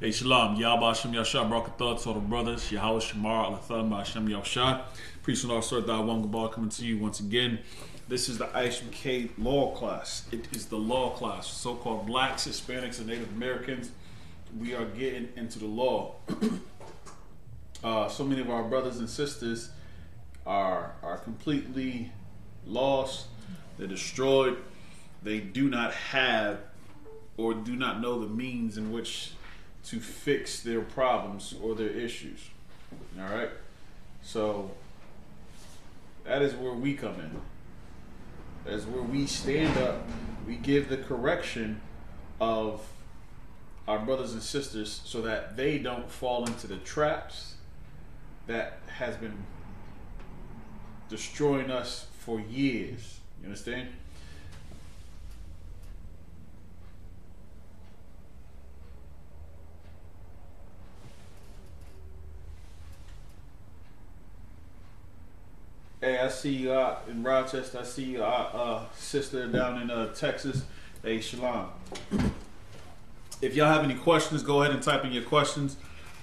Hey, Shalom. Yahba Hashem Yashar, Barakatah, to all the brothers. Yahweh Shamar, Alatham, Hashem Yashar. Priest and Sir Dawam Gabal coming to you once again. This is the ISUPK law class. It is the law class. So-called blacks, Hispanics, and Native Americans. We are getting into the law. So many of our brothers and sisters are completely lost. They're destroyed. They do not have or do not know the means in which to fix their problems or their issues. All right, so that is where we come in. That's where we stand up. We give the correction of our brothers and sisters so that they don't fall into the traps that has been destroying us for years. You understand? Hey, I see you out in Rochester. I see you sister down in Texas. Hey, Shalom. If y'all have any questions, go ahead and type in your questions.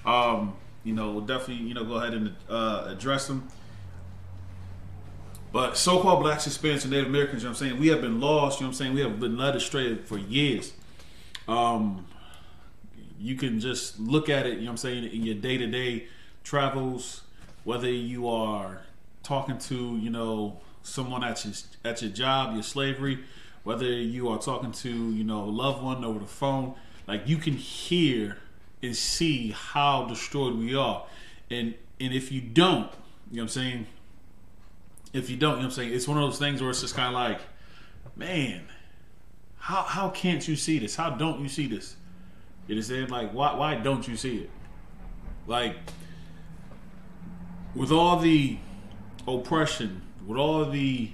We'll definitely, go ahead and address them. But so-called blacks, Hispanics, and Native Americans, we have been lost, we have been led astray for years. You can just look at it, in your day-to-day travels, whether you are talking to, someone at your job, your slavery, whether you are talking to, a loved one over the phone, like you can hear and see how destroyed we are. And if you don't, if you don't, it's one of those things where it's just kind of like, man, how can't you see this? How don't you see this? You understand? Like, why don't you see it? Like, with all the oppression, with all the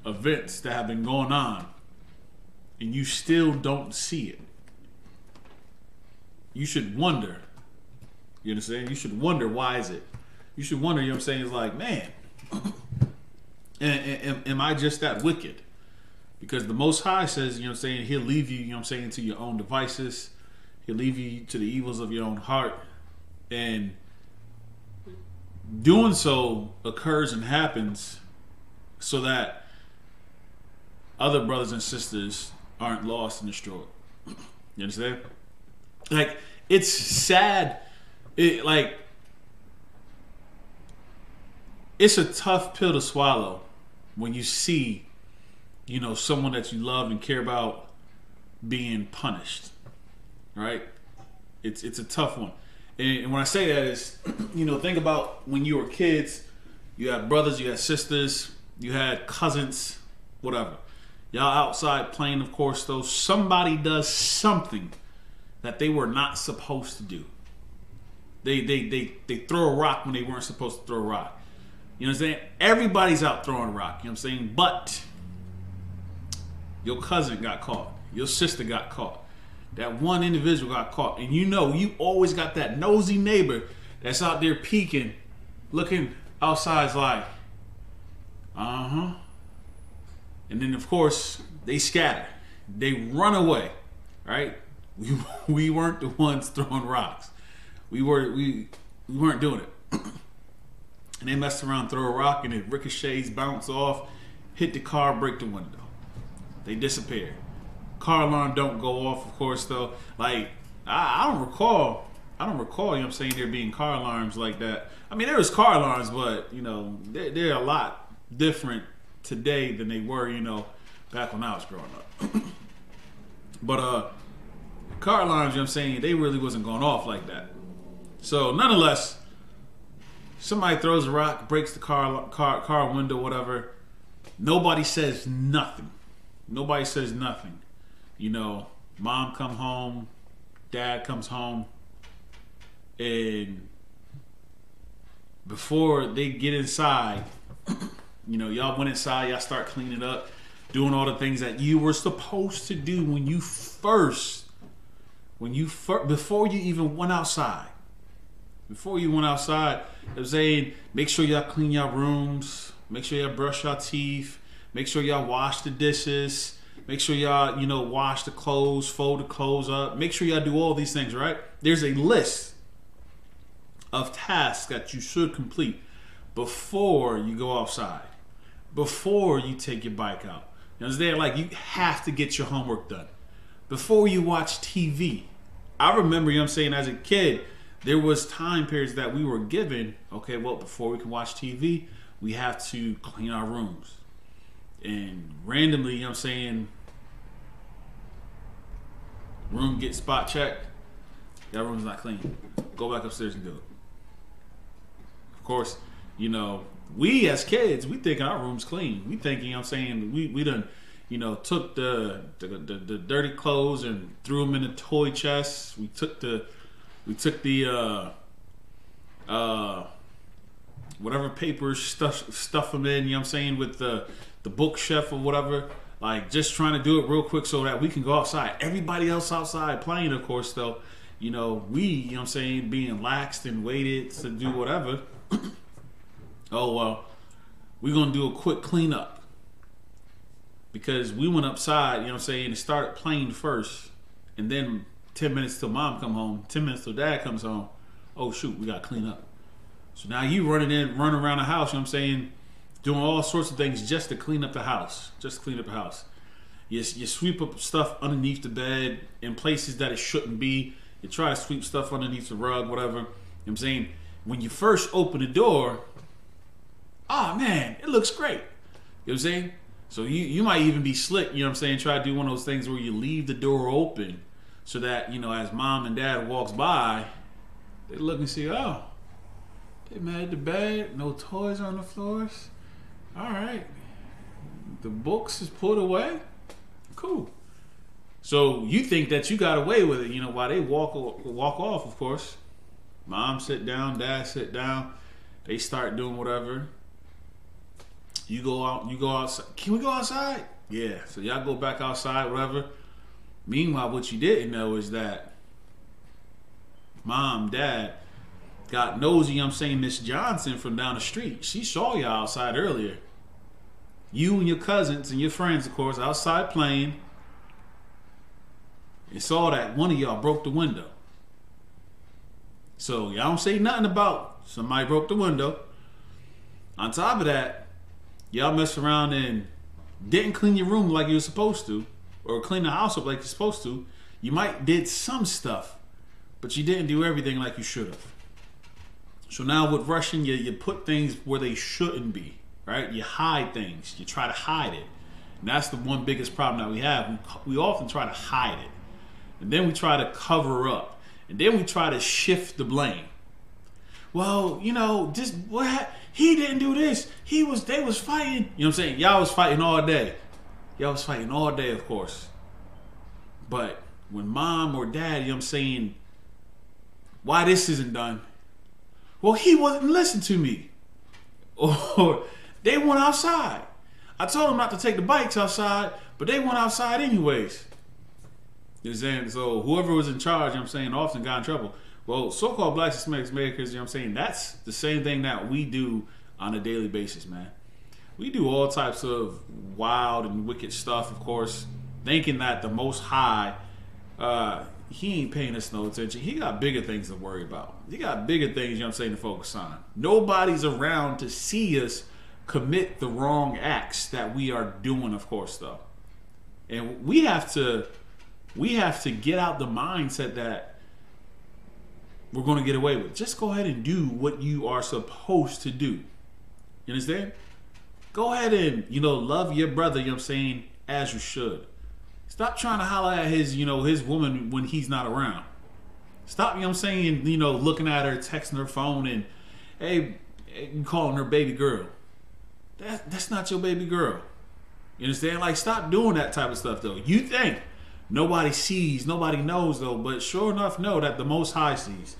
events that have been going on, and you still don't see it, you should wonder. You understand? You should wonder, why is it? You should wonder, it's like, man, am I just that wicked? Because the Most High says, he'll leave you, to your own devices. He'll leave you to the evils of your own heart. And doing so occurs and happens so that other brothers and sisters aren't lost and destroyed. You understand? Like, it's sad. It's a tough pill to swallow when you see, someone that you love and care about being punished. Right? It's a tough one. And when I say that is, think about when you were kids, you had brothers, you had sisters, you had cousins, whatever. Y'all outside playing, of course, though. Somebody does something that they were not supposed to do. They throw a rock when they weren't supposed to throw a rock. You know what I'm saying? Everybody's out throwing a rock. You know what I'm saying? But your cousin got caught. Your sister got caught. That one individual got caught. And you always got that nosy neighbor that's out there peeking, looking outside, like, Uh-huh. And then, of course, they scatter. They run away, right? We weren't the ones throwing rocks. We weren't doing it. And they messed around, throw a rock, and it ricochets, bounce off, hit the car, break the window. They disappear. Car alarm don't go off, of course, though. Like, I don't recall, you know what I'm saying, there being car alarms like that. I mean, there was car alarms, but, you know, they're a lot different today than they were, you know, back when I was growing up. But car alarms, you know what I'm saying, they really wasn't going off like that. So, nonetheless, somebody throws a rock, breaks the car window, whatever. Nobody says nothing. Nobody says nothing. You know, mom come home, dad comes home, and before they get inside, you know, y'all went inside, y'all start cleaning up, doing all the things that you were supposed to do before you even went outside. Before you went outside, I was saying, make sure y'all clean your rooms, make sure y'all brush your teeth, make sure y'all wash the dishes, make sure y'all, you know, wash the clothes, fold the clothes up, make sure y'all do all these things, right? There's a list of tasks that you should complete before you go outside, before you take your bike out. You understand? Like, you have to get your homework done before you watch TV. I remember, you know what I'm saying, as a kid, there was time periods that we were given, okay, well, before we can watch TV, we have to clean our rooms. And randomly, you know what I'm saying, room gets spot checked, that room's not clean. Go back upstairs and do it. Of course, you know, we as kids, we thinking our room's clean. We thinking, you know what I'm saying, we done, you know, took the dirty clothes and threw them in the toy chest. We took the whatever papers, stuff them in, you know what I'm saying, with the bookshelf or whatever. Like, just trying to do it real quick so that we can go outside. Everybody else outside playing, of course, though. You know, you know what I'm saying, being laxed and waited to do whatever. Oh, well, we're going to do a quick cleanup. Because we went outside, you know what I'm saying, and started playing first. And then 10 minutes till mom come home, 10 minutes till dad comes home. Oh, shoot, we got to clean up. So now you running around the house, you know what I'm saying, doing all sorts of things just to clean up the house. Just to clean up the house. You sweep up stuff underneath the bed in places that it shouldn't be. You try to sweep stuff underneath the rug, whatever. You know what I'm saying? When you first open the door, oh man, it looks great. You know what I'm saying? So you might even be slick, you know what I'm saying, try to do one of those things where you leave the door open so that, you know, as mom and dad walks by, they look and see, oh, they made the bed, no toys on the floors. All right. The books is put away. Cool. So you think that you got away with it, you know, while they walk off, of course. Mom sit down, dad sit down. They start doing whatever. You go outside. Can we go outside? Yeah. So y'all go back outside, whatever. Meanwhile, what you didn't know is that mom, dad got nosy, you know what I'm saying, Miss Johnson from down the street. She saw y'all outside earlier. You and your cousins and your friends, of course, outside playing. And saw that one of y'all broke the window. So y'all don't say nothing about somebody broke the window. On top of that, y'all mess around and didn't clean your room like you were supposed to, or clean the house up like you're supposed to. You might did some stuff, but you didn't do everything like you should have. So now with rushing, you put things where they shouldn't be, right? You hide things. You try to hide it. And that's the one biggest problem that we have. We often try to hide it. And then we try to cover up. And then we try to shift the blame. Well, you know, he didn't do this. They was fighting. You know what I'm saying? Y'all was fighting all day. Y'all was fighting all day, of course. But when mom or dad, you know what I'm saying, why this isn't done? Well, he wasn't listening to me. Or they went outside. I told them not to take the bikes outside, but they went outside anyways. You know what I'm saying? So whoever was in charge, you know what I'm saying, often got in trouble. Well, so-called blacks and Hispanics makers, you know what I'm saying, that's the same thing that we do on a daily basis, man. We do all types of wild and wicked stuff, of course, thinking that the Most High, he ain't paying us no attention. He got bigger things to worry about. He got bigger things, you know what I'm saying, to focus on. Nobody's around to see us commit the wrong acts that we are doing, of course, though. And we have to get out the mindset that we're going to get away with. Just go ahead and do what you are supposed to do. You understand? Go ahead and, love your brother, you know what I'm saying, as you should. Stop trying to holler at his woman when he's not around. Stop, you know what I'm saying, looking at her, texting her phone, and, hey, calling her baby girl. That's not your baby girl. You understand? Like, stop doing that type of stuff, though. You think nobody sees, nobody knows, though, but sure enough, know that the Most High sees.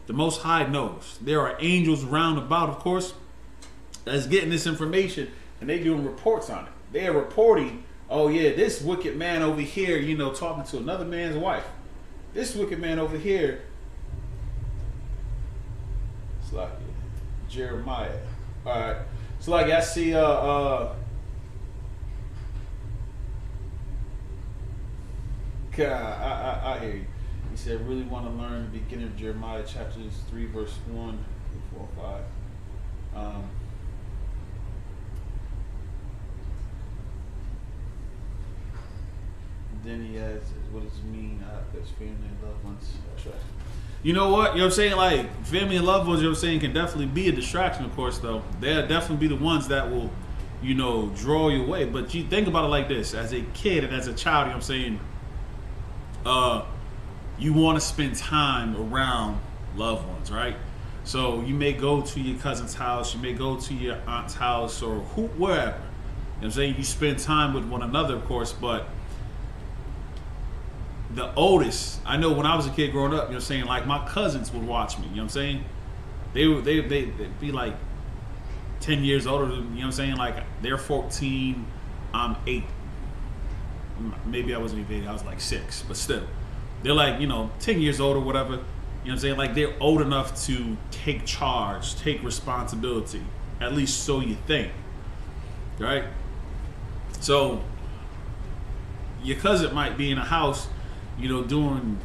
The Most High knows. There are angels round about, of course, that's getting this information, and they doing reports on it. They are reporting, oh yeah, this wicked man over here, talking to another man's wife. This wicked man over here, it's like Jeremiah. All right, so like I see, God, I hear you. He said, really want to learn the beginning of Jeremiah chapters 3, verse 1, 4, 5. Then he has, what does it mean? That's family and loved ones. That's right. You know what? You know what I'm saying? Like, family and loved ones, you know what I'm saying, can definitely be a distraction, of course, though. They'll definitely be the ones that will, draw you away. But you think about it like this. As a kid and as a child, you know what I'm saying, you want to spend time around loved ones, right? So you may go to your cousin's house, you may go to your aunt's house, or wherever. You know what I'm saying? You spend time with one another, of course, but the oldest, I know when I was a kid growing up, you know what I'm saying, like my cousins would watch me, you know what I'm saying? They'd be like 10 years older than, you know what I'm saying? Like they're 14, I'm 8. Maybe I wasn't even 8, I was like 6, but still. They're like, 10 years older, whatever. You know what I'm saying? Like they're old enough to take charge, take responsibility. At least so you think. Right? So your cousin might be in a house, doing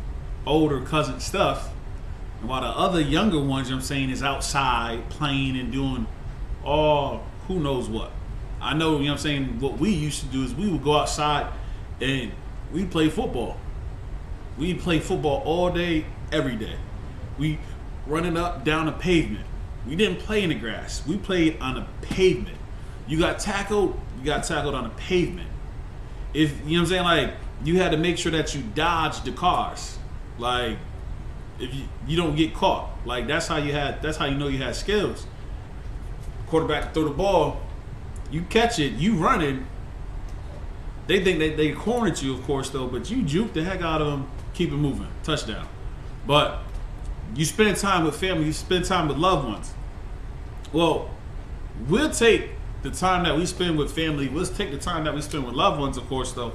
older cousin stuff, and while the other younger ones, you know what I'm saying, is outside playing and doing who knows what. I know, you know what I'm saying, what we used to do is we would go outside and we play football. We play football all day, every day. We running up, down the pavement. We didn't play in the grass. We played on the pavement. You got tackled on the pavement. If, you know what I'm saying, like, you had to make sure that you dodged the cars. Like, if you don't get caught. Like, that's how you know you had skills. Quarterback throw the ball, you catch it, you running. They think they cornered you, of course, though, but you juke the heck out of them, keep it moving, touchdown. But you spend time with family, you spend time with loved ones. Well, we'll take the time that we spend with family, let's take the time that we spend with loved ones, of course, though,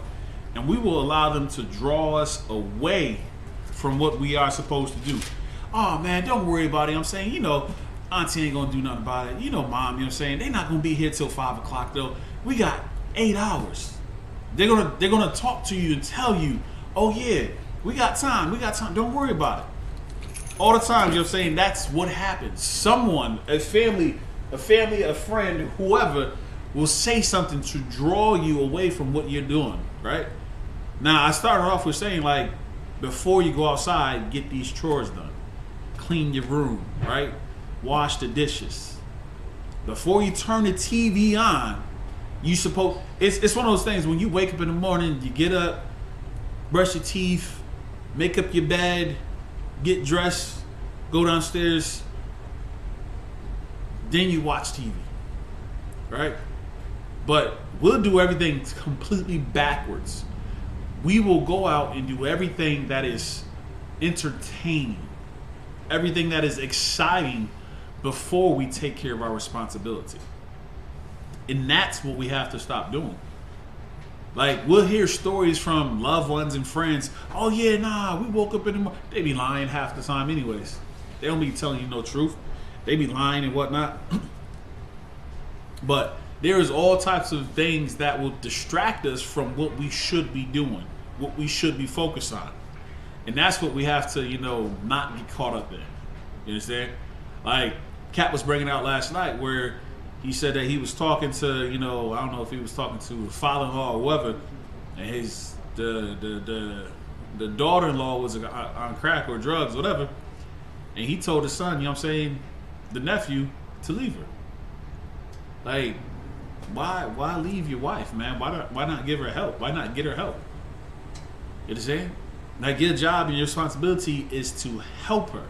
and we will allow them to draw us away from what we are supposed to do. Oh, man, don't worry about it. I'm saying, Auntie ain't going to do nothing about it. Mom, you know what I'm saying? They're not going to be here till 5 o'clock, though. We got 8 hours. They're gonna talk to you and tell you, oh, yeah, we got time. Don't worry about it. All the time, you know what I'm saying? That's what happens. Someone, a family, a friend, whoever, will say something to draw you away from what you're doing, right? Now, I started off with saying, like, before you go outside, get these chores done. Clean your room, right? Wash the dishes. Before you turn the TV on, it's one of those things when you wake up in the morning, you get up, brush your teeth, make up your bed, get dressed, go downstairs, then you watch TV, right? But we'll do everything completely backwards. We will go out and do everything that is entertaining, everything that is exciting before we take care of our responsibility. And that's what we have to stop doing. Like, we'll hear stories from loved ones and friends. Oh, yeah, nah, we woke up in the morning. They be lying half the time anyways. They don't be telling you no truth. They be lying and whatnot. But There is all types of things that will distract us from what we should be doing, what we should be focused on. And that's what we have to, not get caught up in. You understand? Like, Cat was bringing out last night where he said that he was talking to, I don't know if he was talking to a father-in-law or whatever, and the daughter-in-law was on crack or drugs, whatever, and he told his son, the nephew, to leave her. Like, why leave your wife, man? Why not give her help? Why not get her help? You understand? Like, your job and your responsibility is to help her.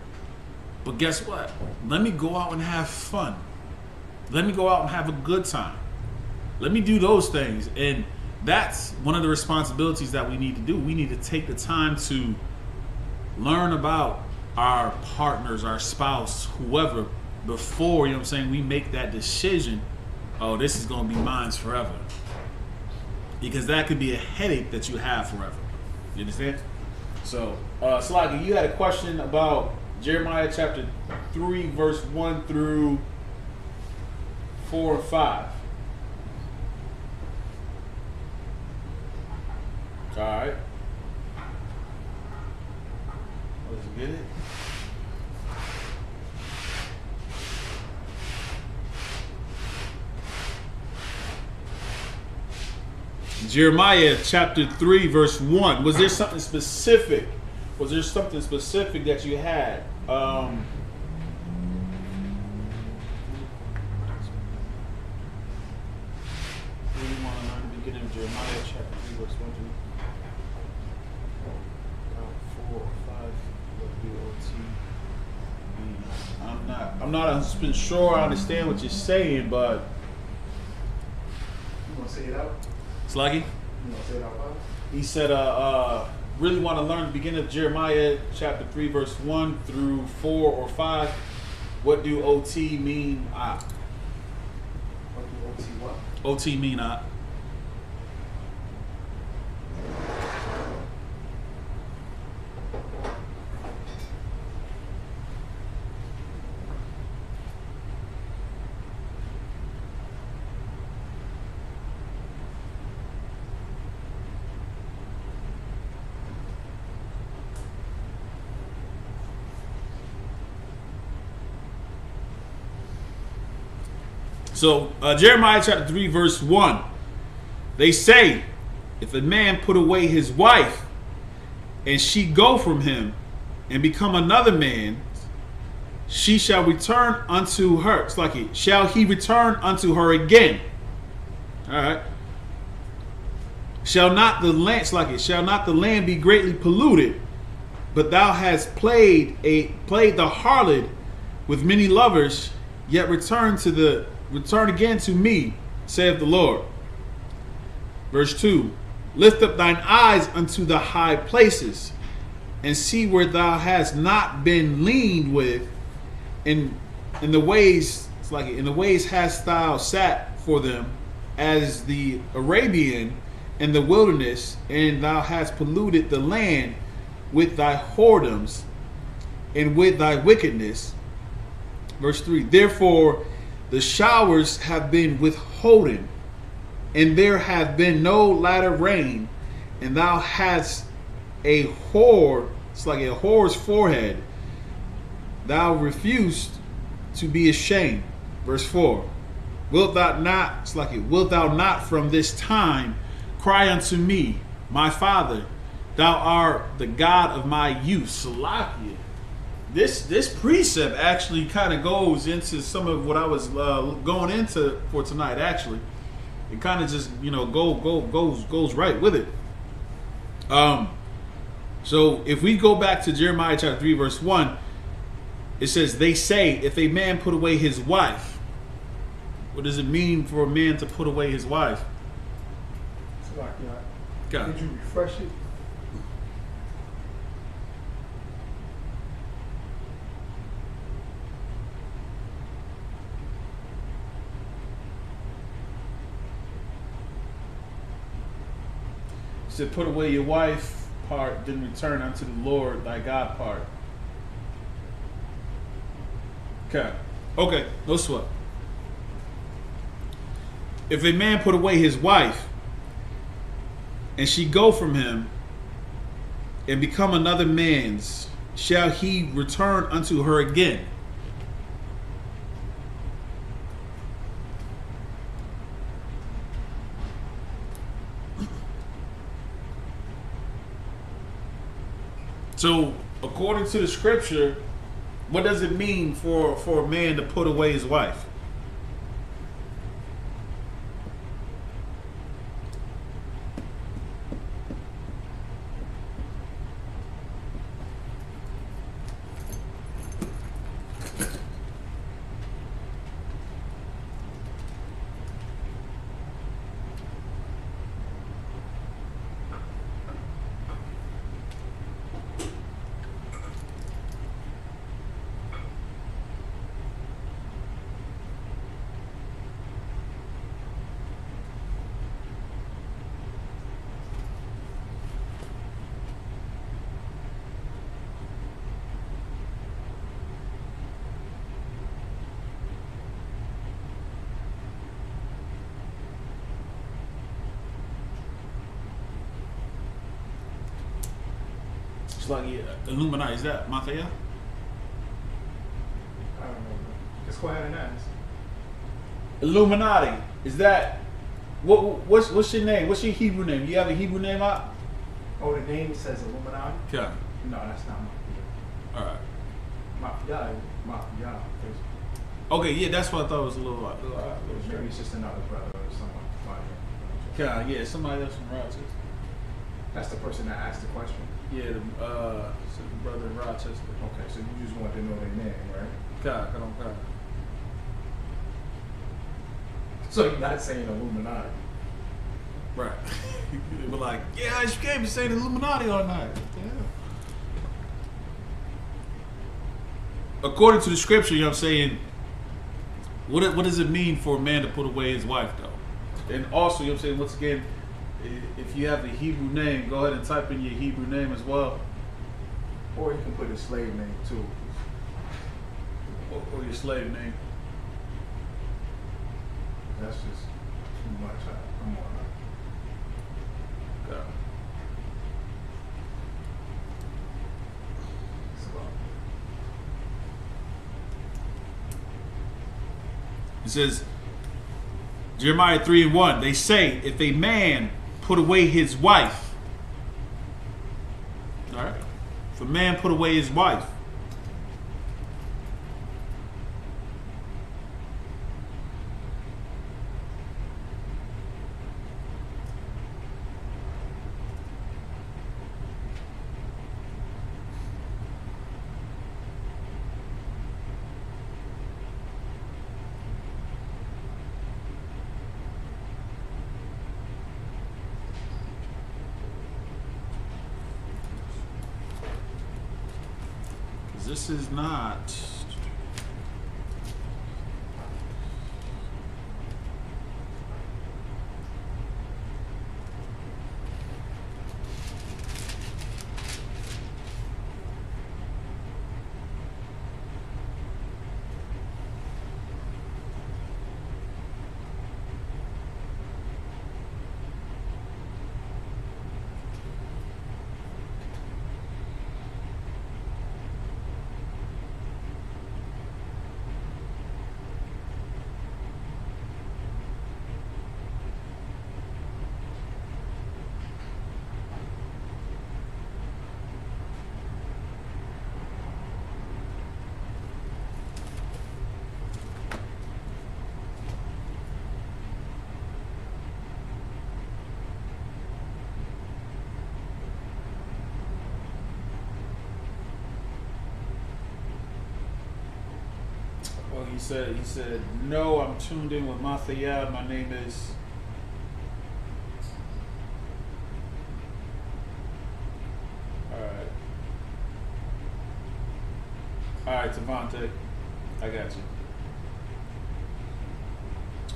But guess what? Let me go out and have fun. Let me go out and have a good time. Let me do those things. And that's one of the responsibilities that we need to do. We need to take the time to learn about our partners, our spouse, whoever, before, we make that decision, oh, this is going to be mine forever. Because that could be a headache that you have forever. You understand? So, Slaggy, you had a question about Jeremiah chapter 3, verse 1 through 4 and 5. All right. Let's get it. Jeremiah chapter 3, verse 1. Was there something specific? Was there something specific that you had? Really want to learn the beginning of Jeremiah chapter 3, verse 1 through 4 or 5. I'm not 100% sure I understand what you're saying, but You want to say it out? Sluggy? You want to say it out loud? He said, really want to learn the beginning of Jeremiah chapter 3, verse 1 through 4 or 5. What do OT mean? What do OT what? OT mean So, Jeremiah chapter 3, verse 1. They say, if a man put away his wife, and she go from him, and become another man, she shall return unto her. It's like it. Shall he return unto her again? All right. Shall not the land, it's like it. Shall not the land be greatly polluted? But thou hast played the harlot with many lovers, yet return again to me, saith the Lord. Verse 2. Lift up thine eyes unto the high places, and see where thou hast not been leaned with, in the ways, it's like in the ways hast thou sat for them, as the Arabian in the wilderness, and thou hast polluted the land with thy whoredoms and with thy wickedness. Verse 3. Therefore the showers have been withholden, and there hath been no latter rain, and thou hast a whore, it's like a whore's forehead. Thou refused to be ashamed. Verse 4. Wilt thou not, it's like it, wilt thou not from this time cry unto me, my Father? Thou art the God of my youth. Salakia. This precept actually kind of goes into some of what I was going into for tonight. Actually, it kind of just goes right with it. So if we go back to Jeremiah chapter 3, verse 1, it says, they say, if a man put away his wife. What does it mean for a man to put away his wife? So like, God. Did you refresh it? It said, put away your wife part, then return unto the Lord thy God part. Okay, no sweat. if a man put away his wife, and she go from him, and become another man's, shall he return unto her again? So, according to the scripture, what does it mean for a man to put away his wife? It's like Illuminati. Is that Mafia? I don't know. Just go ahead and ask. Illuminati. Is that what's your name? What's your Hebrew name? You have a Hebrew name out? Oh, the name says Illuminati? Yeah. No, that's not Mafia. All right. Mafia. Okay, yeah, that's what I thought was a little Maybe strange. it's just another brother or someone. Yeah, somebody else from Rochester. That's the person that asked the question. Yeah, the brother in Rochester. Okay, so you just want to know their name, right? Come on. So you're not saying Illuminati. Right. They were like, yeah, I just can't be saying Illuminati all night. Yeah. According to the scripture, you know what I'm saying, what does it mean for a man to put away his wife, though? And also, you know what I'm saying, once again, if you have a Hebrew name, go ahead and type in your Hebrew name as well. Or you can put a slave name too. Or your slave name. That's just too much. Come on. Okay. It says, Jeremiah 3:1, they say, if a man put away his wife, all right, if a man put away his wife, this is not. Well, he said, no, I'm tuned in with Mathia. My name is. All right, Devontae, I got you.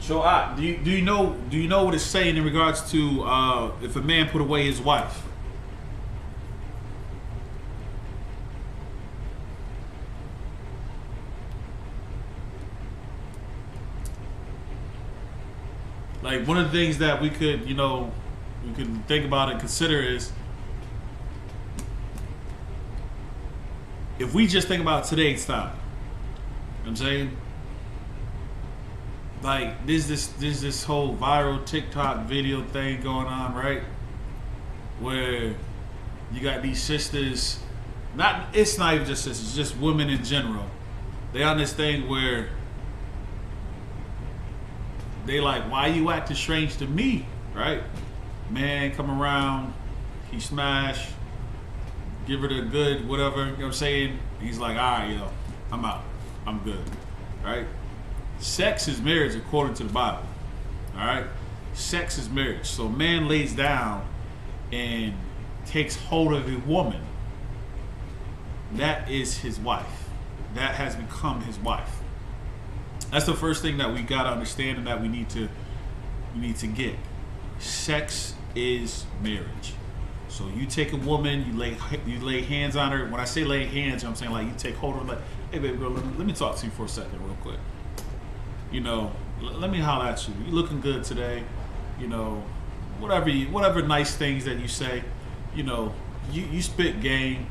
So, do you know what it's saying in regards to if a man put away his wife? Like one of the things that we could, we could think about and consider is if we just think about today's time. You know what I'm saying? Like there's this whole viral TikTok video thing going on, right? Where you got these sisters, it's not even just sisters, just women in general. They on this thing where they like, why you acting strange to me, right? Man come around, he smash, give her the good whatever, you know what I'm saying? He's like, all right, yo, I'm out, I'm good, right? Sex is marriage according to the Bible, all right? Sex is marriage. So a man lays down and takes hold of a woman, that is his wife. That has become his wife. That's the first thing that we gotta understand and that we need to get. Sex is marriage. So you take a woman, you lay hands on her. When I say lay hands, I'm saying like you take hold of her, like, hey baby girl, let me talk to you for a second real quick. Let me holler at you. You looking good today. Whatever nice things that you say, you spit game.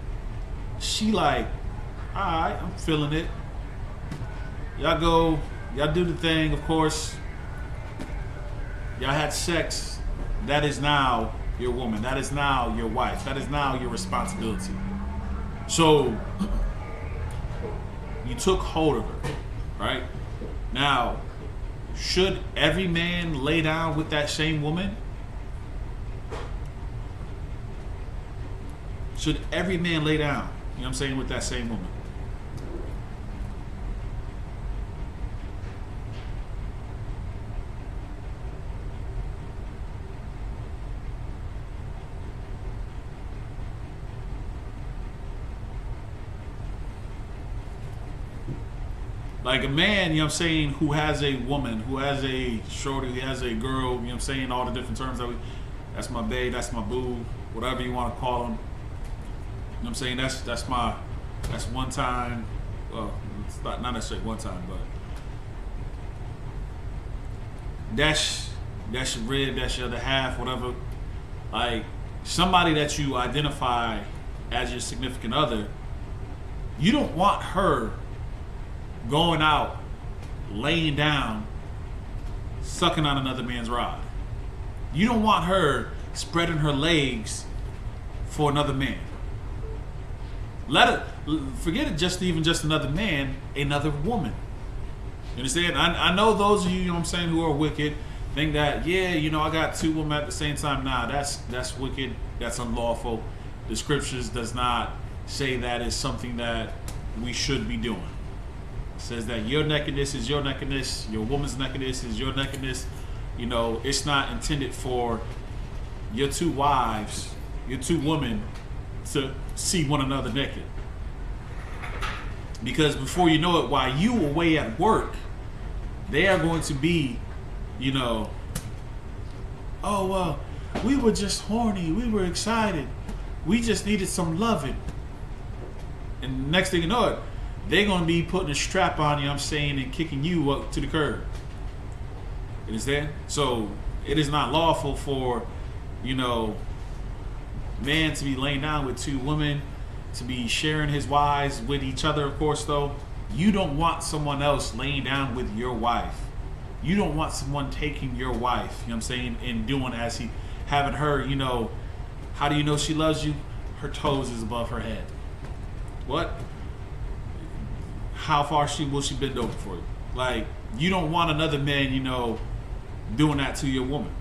She like, all right, I'm feeling it. Y'all do the thing, of course. Y'all had sex. That is now your woman. That is now your wife. That is now your responsibility. So you took hold of her, right? Now, should every man lay down with that same woman? Should every man lay down, with that same woman? Like a man, who has a woman, who has a shorty, who has a girl, all the different terms that's my babe, that's my boo, whatever you want to call them. That's one time, well, it's not necessarily one time, but that's your rib, that's your other half, whatever. Like somebody that you identify as your significant other, you don't want her going out, laying down, sucking on another man's rod. You don't want her spreading her legs for another man. Forget it, just another man, another woman. You understand? I know those of you, who are wicked, think that, I got two women at the same time. Nah, that's wicked, that's unlawful. The scriptures does not say that is something that we should be doing. It says that your nakedness is your nakedness, your woman's nakedness is your nakedness. It's not intended for your two wives, your two women to see one another naked. Because before you know it, while you away at work, they are going to be, oh, well, we were just horny, we were excited, we just needed some loving. And next thing you know it, they're going to be putting a strap on you, and kicking you up to the curb. You understand? So it is not lawful for, man to be laying down with two women, to be sharing his wives with each other, of course, though. You don't want someone else laying down with your wife. You don't want someone taking your wife, and doing as having her, how do you know she loves you? Her toes is above her head. What? How far will she bend over for you? Like, you don't want another man, doing that to your woman.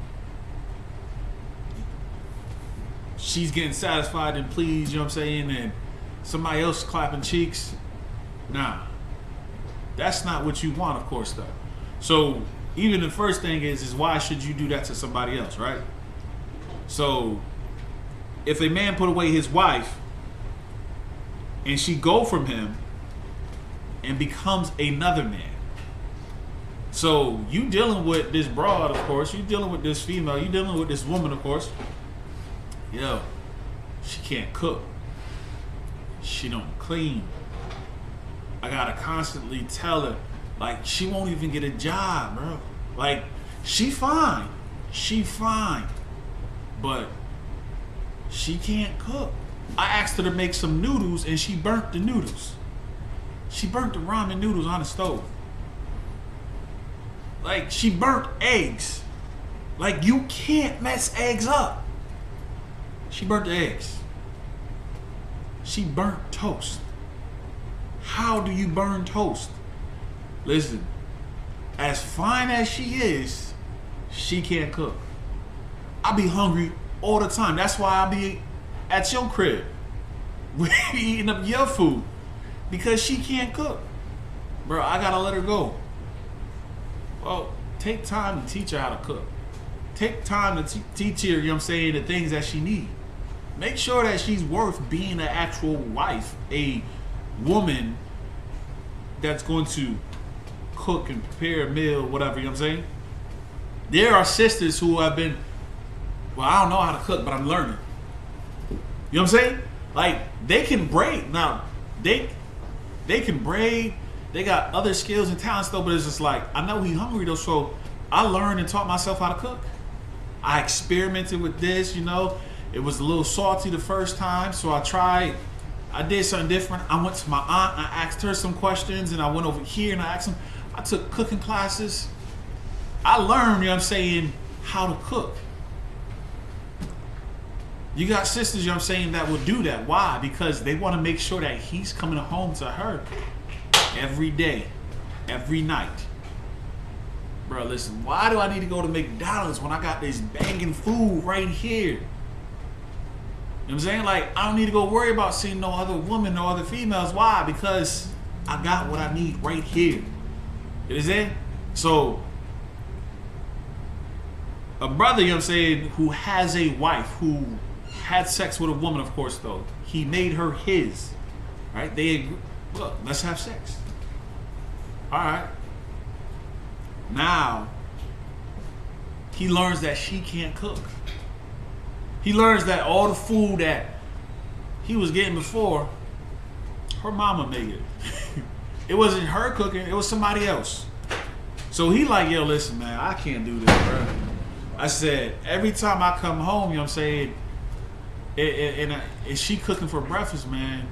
She's getting satisfied and pleased, and somebody else clapping cheeks. Nah. That's not what you want, of course, though. So, even the first thing is why should you do that to somebody else, right? So, if a man put away his wife and she go from him and becomes another man. So you dealing with this broad, of course. You dealing with this female. You dealing with this woman, of course. Yo, she can't cook. She don't clean. I gotta constantly tell her, like, she won't even get a job, bro. Like, She fine. She fine. But she can't cook. I asked her to make some noodles and she burnt the noodles. She burnt the ramen noodles on the stove. Like, she burnt eggs. Like, you can't mess eggs up. She burnt the eggs. She burnt toast. How do you burn toast? Listen, as fine as she is, she can't cook. I be hungry all the time. That's why I be at your crib. We eating up your food. Because she can't cook. Bro, I gotta let her go. Well, take time to teach her how to cook. Take time to teach her, you know what I'm saying, the things that she needs. Make sure that she's worth being an actual wife, a woman that's going to cook and prepare a meal, whatever, you know what I'm saying? There are sisters who have been, well, I don't know how to cook, but I'm learning. You know what I'm saying? Like, they can braid. Now, they can braid. They got other skills and talents though, but it's just like, I know he's hungry though, so I learned and taught myself how to cook. I experimented with this, you know. It was a little salty the first time, so I did something different. I went to my aunt and I asked her some questions, and I went over here and I asked them. I took cooking classes. I learned, you know what I'm saying, how to cook. You got sisters, you know what I'm saying, that will do that. Why? Because they want to make sure that he's coming home to her every day, every night. Bro, listen, why do I need to go to McDonald's when I got this banging food right here? You know what I'm saying? Like, I don't need to go worry about seeing no other woman, no other females. Why? Because I got what I need right here. You understand? So, a brother, you know what I'm saying, who has a wife, who had sex with a woman, of course, though. He made her his. Right? They agree. Look, let's have sex. All right. Now, he learns that she can't cook. He learns that all the food that he was getting before, her mama made it. It wasn't her cooking, it was somebody else. So he like, yo, listen, man, I can't do this, bro. I said, every time I come home, you know what I'm saying, and she cooking for breakfast, man.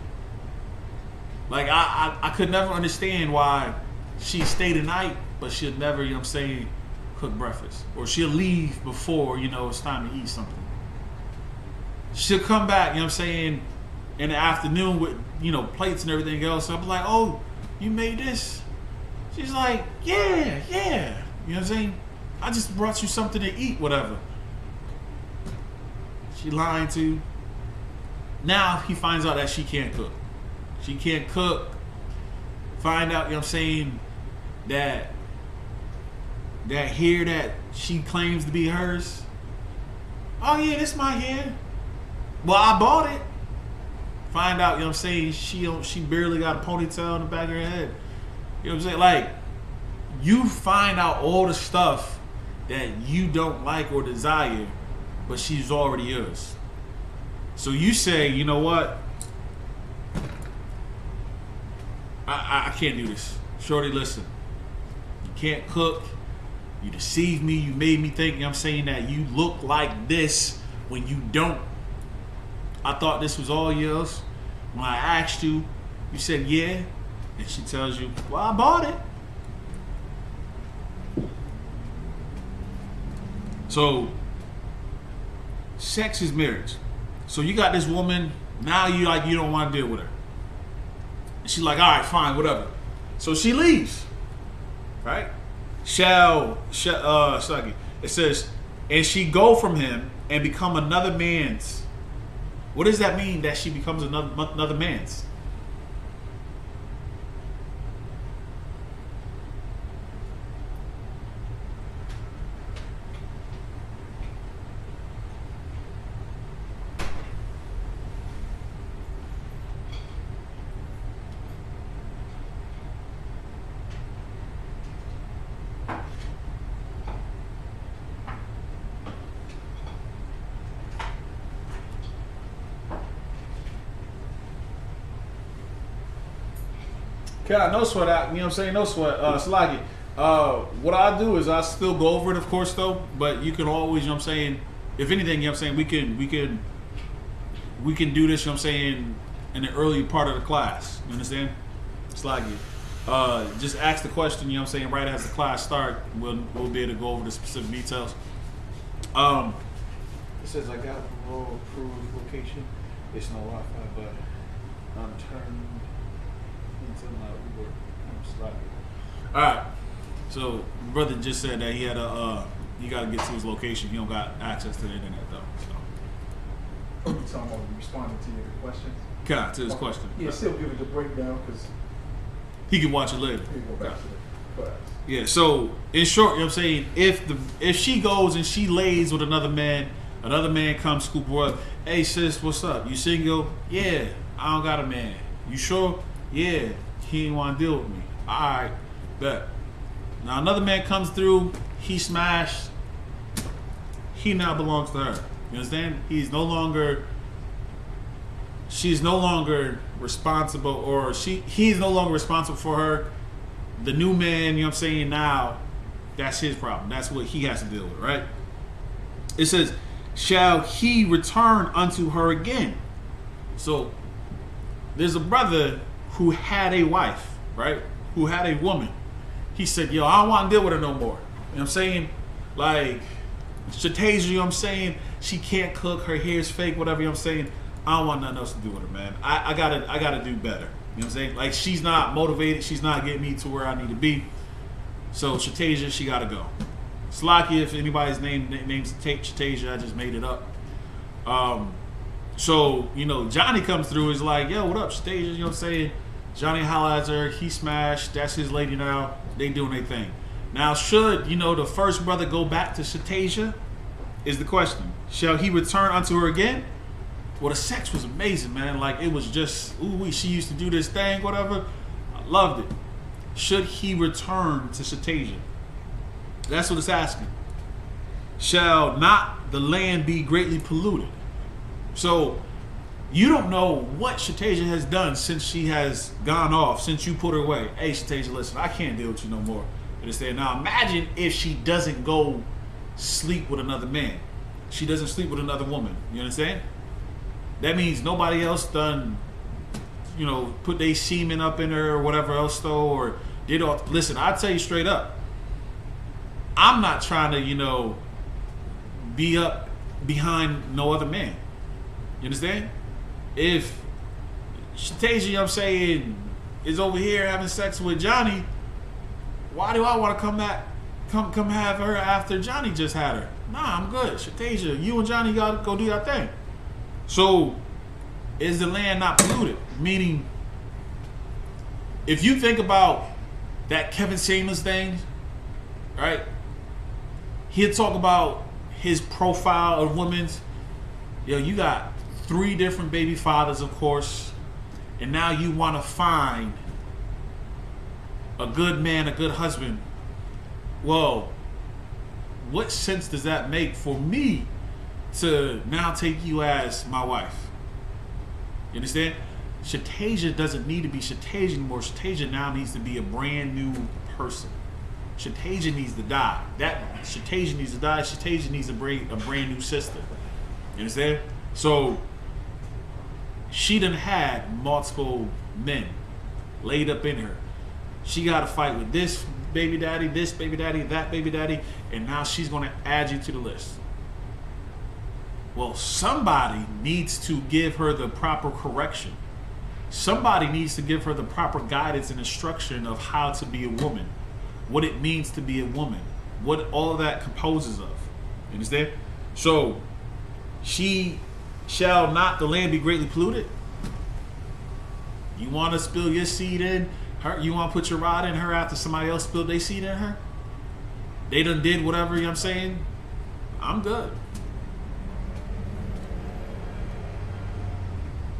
Like, I could never understand why she stay the night, but she'll never, you know what I'm saying, cook breakfast. Or she'll leave before, you know, it's time to eat something. She'll come back, you know what I'm saying, in the afternoon with, you know, plates and everything else. So I'm like, oh, you made this? She's like, yeah. You know what I'm saying? I just brought you something to eat, whatever. She lying to. Now he finds out that she can't cook. She can't cook. Find out, you know what I'm saying, that hair that she claims to be hers. Oh yeah, this my hair. Well, I bought it. Find out, you know what I'm saying, she barely got a ponytail in the back of her head. You know what I'm saying? Like, you find out all the stuff that you don't like or desire, but she's already yours. So you say, you know what? I can't do this. Shorty, listen. You can't cook. You deceived me. You made me think, you know what I'm saying, that you look like this when you don't. I thought this was all yours. When I asked you, you said yeah. And she tells you, well, I bought it. So, sex is marriage. So you got this woman, now you don't want to deal with her. And she's like, all right, fine, whatever. So she leaves. Right? It says, and she go from him and become another man's. What does that mean, that she becomes another man's? Okay, no sweat out, you know what I'm saying? No sweat, Slaggy. What I do is I still go over it, of course, though. But you can always, you know what I'm saying. If anything, you know what I'm saying, we can do this, you know what I'm saying, in the early part of the class. You understand? It's like just ask the question, you know what I'm saying, right as the class start. We'll be able to go over the specific details. It says I got roll approved location. It's no Wi-Fi, but I'm turned until my Uber. I'm slacking. All right. So brother just said that he had you got to get to his location. He don't got access to the internet though. So. You talking about responding to your questions? Okay, to his question. Yeah, still give it the breakdown because He can watch it later. we go back to the class. Yeah. So in short, you know what I'm saying, if she goes and she lays with another man comes scoop her up. Hey sis, what's up? You single? Yeah. I don't got a man. You sure? Yeah. He ain't want to deal with me. All right. Bet. Now another man comes through, he smashed, he now belongs to her. You understand? She's no longer responsible, or he's no longer responsible for her. The new man, you know what I'm saying, now, that's his problem. That's what he has to deal with, right? It says, shall he return unto her again? So there's a brother who had a wife, right? Who had a woman. He said, yo, I don't want to deal with her no more. You know what I'm saying? Like, Shatasia, you know what I'm saying? She can't cook, her hair's fake, whatever, you know what I'm saying? I don't want nothing else to do with her, man. I gotta do better. You know what I'm saying? Like, she's not motivated, she's not getting me to where I need to be. So Shatasia, she gotta go. Slocky, if anybody's name's Shatasia, I just made it up. So, you know, Johnny comes through, is like, yo, what up, Shatasia? You know what I'm saying? Johnny holla at her, he smashed, that's his lady now, they doing their thing. Now, should, you know, the first brother go back to Shatasia, is the question. Shall he return unto her again? Well, the sex was amazing, man. Like, it was just, ooh, she used to do this thing, whatever. I loved it. Should he return to Shatasia? That's what it's asking. Shall not the land be greatly polluted? So, you don't know what Shatasia has done since she has gone off, since you put her away. Hey, Shatasia, listen, I can't deal with you no more. Understand? Now, imagine if she doesn't go sleep with another man. She doesn't sleep with another woman. You understand? That means nobody else done, you know, put their semen up in her or whatever else though, or did all. Listen, I'll tell you straight up. I'm not trying to, you know, be up behind no other man. You understand? If Shatasia, you know what I'm saying, is over here having sex with Johnny, why do I want to come have her after Johnny just had her? Nah, I'm good. Shatasia, you and Johnny gotta go do your thing. So, is the land not polluted? Meaning, if you think about that Kevin Samuels thing, right? He'd talk about his profile of women's. Yo, you got 3 different baby fathers, of course, and now you want to find a good man, a good husband. Well, what sense does that make for me to now take you as my wife? You understand? Shatasia doesn't need to be Shatasia anymore. Shatasia now needs to be a brand new person. Shatasia needs to die. Shatasia needs to die. Shatasia needs a brand new sister. You understand? So she done had multiple men laid up in her. She got to fight with this baby daddy, that baby daddy, and now she's going to add you to the list. Well, somebody needs to give her the proper correction. Somebody needs to give her the proper guidance and instruction of how to be a woman, what it means to be a woman, what all that composes of. You understand? So, she shall not the land be greatly polluted. You want to spill your seed in her? You want to put your rod in her after somebody else spilled their seed in her? They done did whatever, you know what I'm saying? I'm good.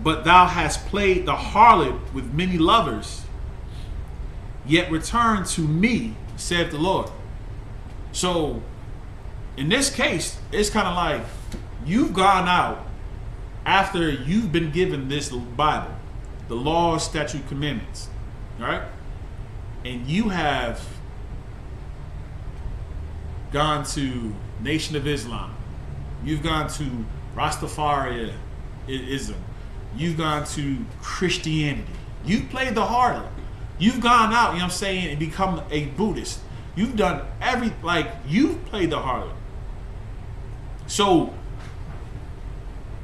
But thou hast played the harlot with many lovers, yet return to me, saith the Lord. So, in this case, it's kind of like you've gone out after you've been given this Bible, the law, statute, commandments, all right? And you have gone to Nation of Islam. You've gone to Rastafarianism. You've gone to Christianity. You've played the harlot. You've gone out, you know what I'm saying, and become a Buddhist. You've done you've played the harlot. So,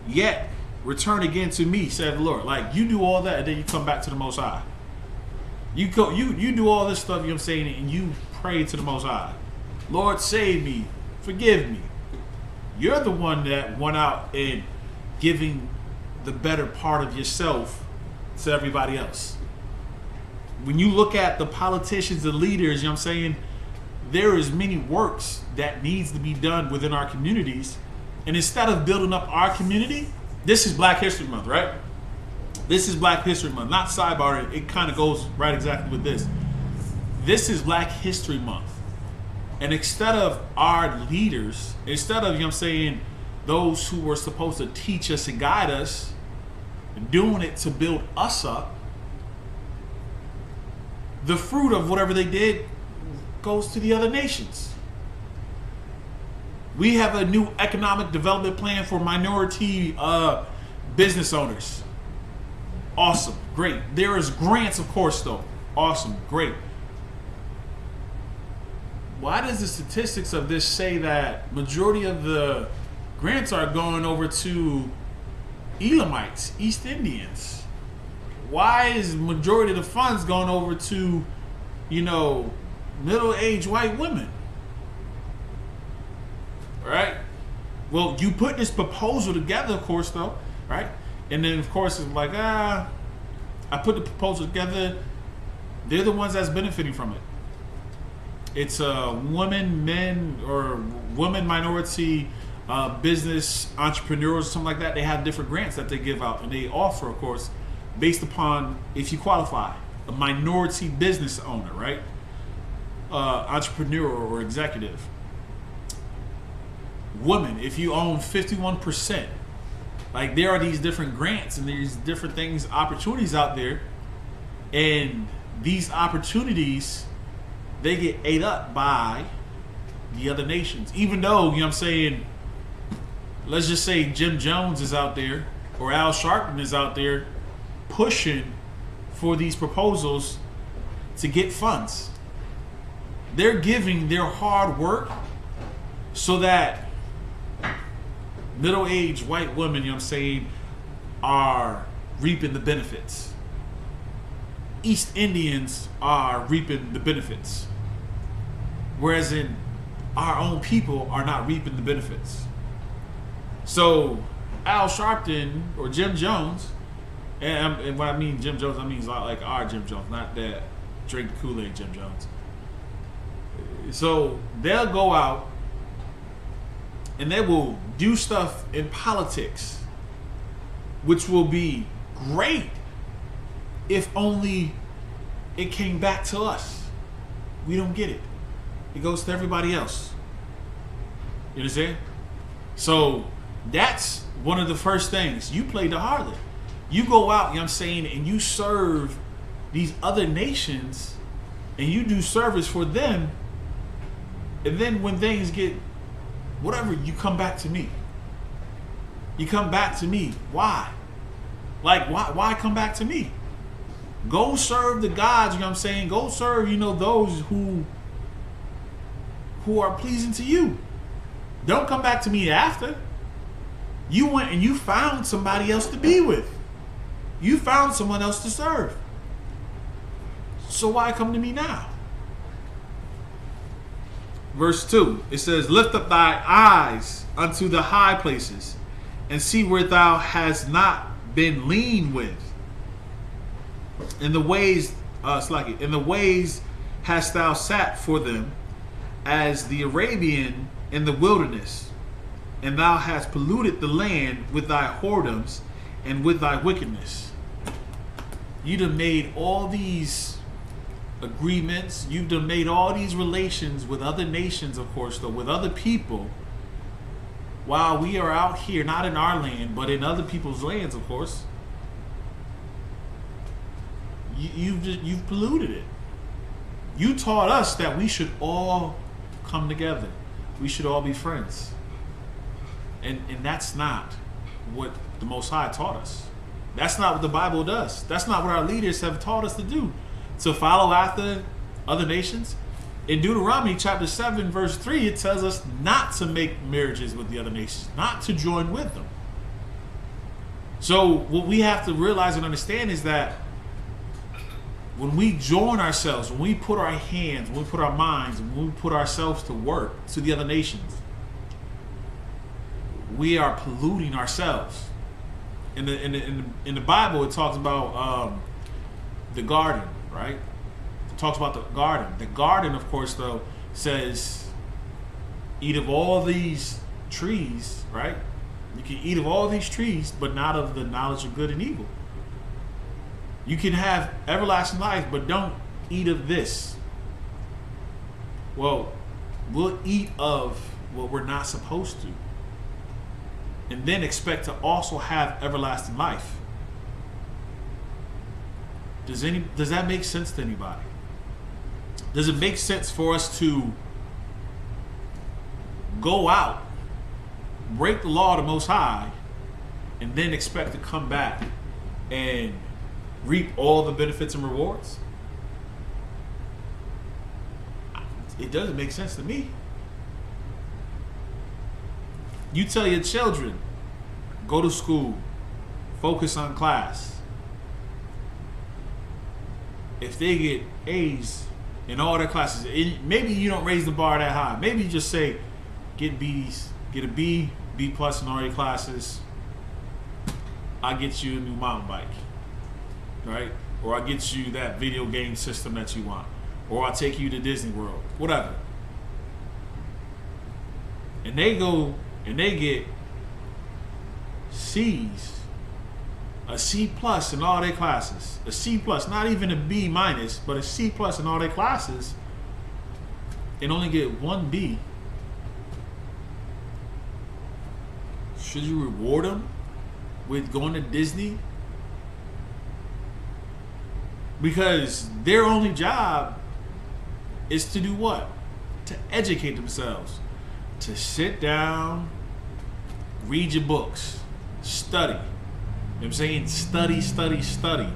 yet, return again to me, said the Lord. Like, you do all that, and then you come back to the Most High. You do all this stuff, you know what I'm saying, and you pray to the Most High. Lord, save me. Forgive me. You're the one that went out and giving the better part of yourself to everybody else. When you look at the politicians and leaders, you know what I'm saying, there is many works that needs to be done within our communities. And instead of building up our community, this is Black History Month, right? This is Black History Month, not sidebar. It kind of goes right exactly with this. This is Black History Month. And instead of our leaders, instead of, you know what I'm saying, those who were supposed to teach us and guide us, doing it to build us up, the fruit of whatever they did goes to the other nations. We have a new economic development plan for minority business owners. Awesome, great. There is grants, of course, though. Awesome, great. Why does the statistics of this say that majority of the grants are going over to Elamites, East Indians? Why is majority of the funds going over to, middle-aged white women? Right? Well, you put this proposal together, of course, though, right? And then, of course, it's like, I put the proposal together. They're the ones that's benefiting from it. It's women, men, or women minority business entrepreneurs, something like that. They have different grants that they give out, and they offer, of course, based upon if you qualify, a minority business owner, right? Entrepreneur or executive. Women, if you own 51%, like there are these different grants and these different things, opportunities out there, and these opportunities, they get ate up by the other nations. Even though, you know what I'm saying, let's just say Jim Jones is out there or Al Sharpton is out there pushing for these proposals to get funds. They're giving their hard work so that middle-aged white women, you know what I'm saying, are reaping the benefits. East Indians are reaping the benefits. Whereas in our own people are not reaping the benefits. So Al Sharpton or Jim Jones, and when I mean Jim Jones, I mean like our Jim Jones, not that drink Kool-Aid Jim Jones. So they'll go out and they will do stuff in politics, which will be great if only it came back to us. We don't get it. It goes to everybody else. You understand? So that's one of the first things. You play the harlot. You go out, you know what I'm saying, and you serve these other nations and you do service for them. And then when things get whatever, you come back to me. You come back to me. Why? Like, why come back to me? Go serve the gods, you know what I'm saying? Go serve, those who are pleasing to you. Don't come back to me after. You went and you found somebody else to be with. You found someone else to serve. So why come to me now? Verse 2, it says, lift up thy eyes unto the high places, and see where thou hast not been lean with. In the ways, in the ways hast thou sat for them, as the Arabian in the wilderness, and thou hast polluted the land with thy whoredoms and with thy wickedness. You done made all these agreements, you've done made all these relations with other nations, of course, though, with other people, while we are out here, not in our land, but in other people's lands, of course. You've polluted it. You taught us that we should all come together. we should all be friends. And that's not what the Most High taught us. That's not what the Bible does. That's not what our leaders have taught us to do. To follow after other nations. In Deuteronomy chapter 7, verse 3, it tells us not to make marriages with the other nations, not to join with them. So what we have to realize and understand is that when we join ourselves, when we put our hands, when we put our minds, when we put ourselves to work to the other nations, we are polluting ourselves. In the Bible, it talks about the garden, right? It talks about the garden. The garden, of course, though, says, eat of all these trees, right? You can eat of all these trees, but not of the knowledge of good and evil. You can have everlasting life, but don't eat of this. Well, we'll eat of what we're not supposed to. And then expect to also have everlasting life. Does that make sense to anybody? Does it make sense for us to go out, break the law of the Most High, and then expect to come back and reap all the benefits and rewards? It doesn't make sense to me. You tell your children, go to school, focus on class. If they get A's in all their classes, maybe you don't raise the bar that high. Maybe you just say, get B's, get a B, B plus in all your classes. I'll get you a new mountain bike, right? Or I'll get you that video game system that you want. Or I'll take you to Disney World, whatever. And they go and they get C's, a C plus in all their classes, a C plus, not even a B minus, but a C plus in all their classes, and only get one B. Should you reward them with going to Disney? Because their only job is to do what? To educate themselves. To sit down, read your books, study. You know what I'm saying? Study, study, study.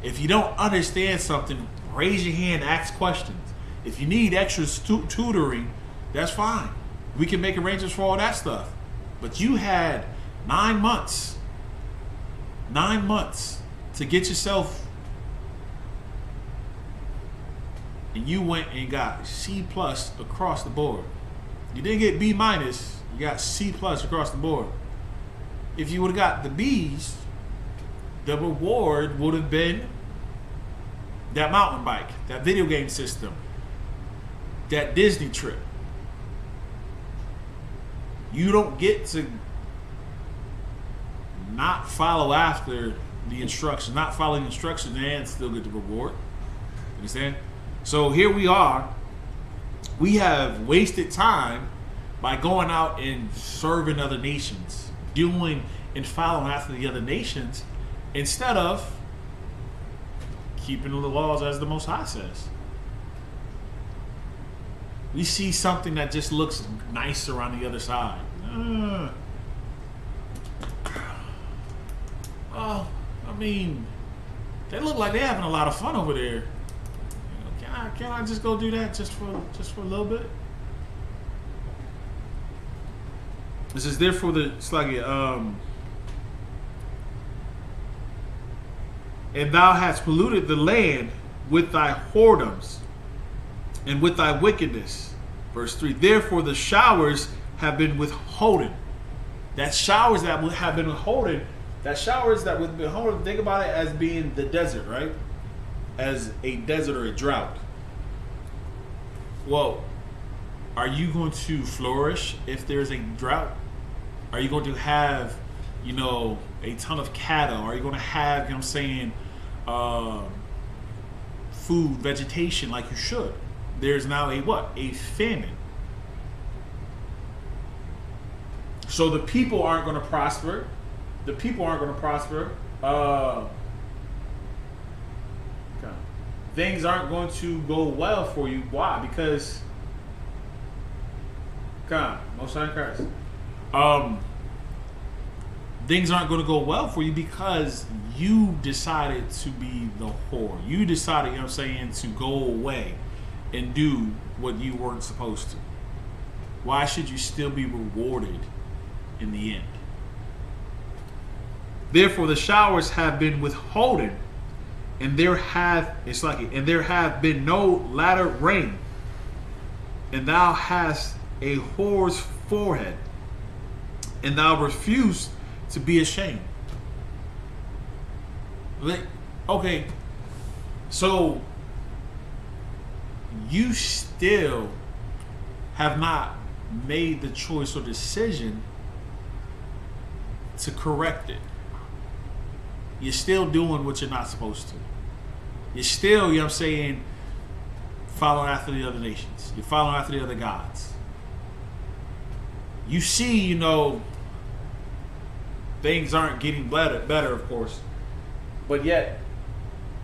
If you don't understand something, raise your hand, ask questions. If you need extra tutoring, that's fine. We can make arrangements for all that stuff. But you had 9 months to get yourself, and you went and got C plus across the board. You didn't get B minus, you got C plus across the board. If you would have got the B's, the reward would have been that mountain bike, that video game system, that Disney trip. You don't get to not follow after the instructions, not follow the instructions and still get the reward. Understand? So here we are. We have wasted time by going out and serving other nations, doing and following after the other nations, instead of keeping the laws as the Most High says. We see something that just looks nicer on the other side. Well, I mean, they look like they're having a lot of fun over there. Can I just go do that just for a little bit? This is therefore the sluggy. And thou hast polluted the land with thy whoredoms and with thy wickedness. Verse 3. Therefore the showers have been withholden. That showers that have been withholden. That showers that would be withholden. Think about it as being the desert, right? As a desert or a drought. Well, are you going to flourish if there's a drought? Are you going to have, a ton of cattle? Are you going to have, food, vegetation like you should? There's now a what? A famine. So the people aren't going to prosper. The people aren't going to prosper. Things aren't going to go well for you. Why? Because God, Most High Christ. Things aren't going to go well for you because you decided to be the whore. You decided, you know what I'm saying, to go away and do what you weren't supposed to. Why should you still be rewarded in the end? Therefore, the showers have been withholden, and there have been no latter rain, and thou hast a whore's forehead, and thou refused to be ashamed. Okay, so you still have not made the choice or decision to correct it. You're still doing what you're not supposed to. You're still, you know what I'm saying, following after the other nations. You're following after the other gods. You see, you know, things aren't getting better, of course, but yet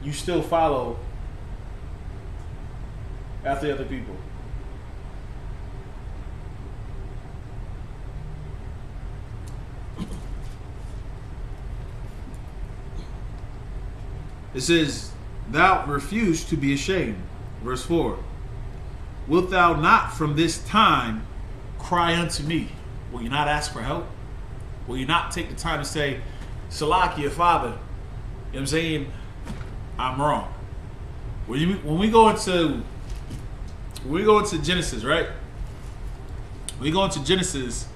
you still follow after the other people. It says, thou refused to be ashamed. Verse 4. Wilt thou not from this time cry unto me? Will you not ask for help? Will you not take the time to say, Salakia, Father, you know what I'm saying? I'm wrong. When we go into Genesis, right? When we go into Genesis,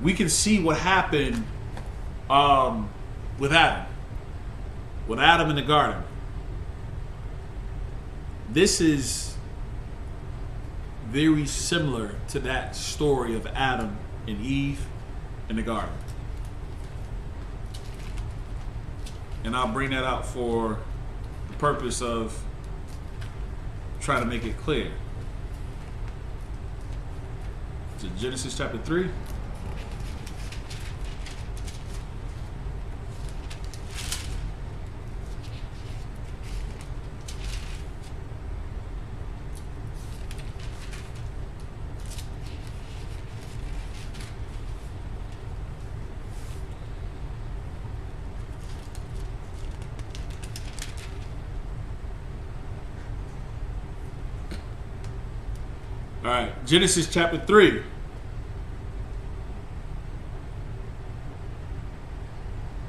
we can see what happened with Adam. With Adam in the garden. This is very similar to that story of Adam and Eve in the garden. And I'll bring that out for the purpose of trying to make it clear. To Genesis chapter 3. All right, Genesis chapter 3.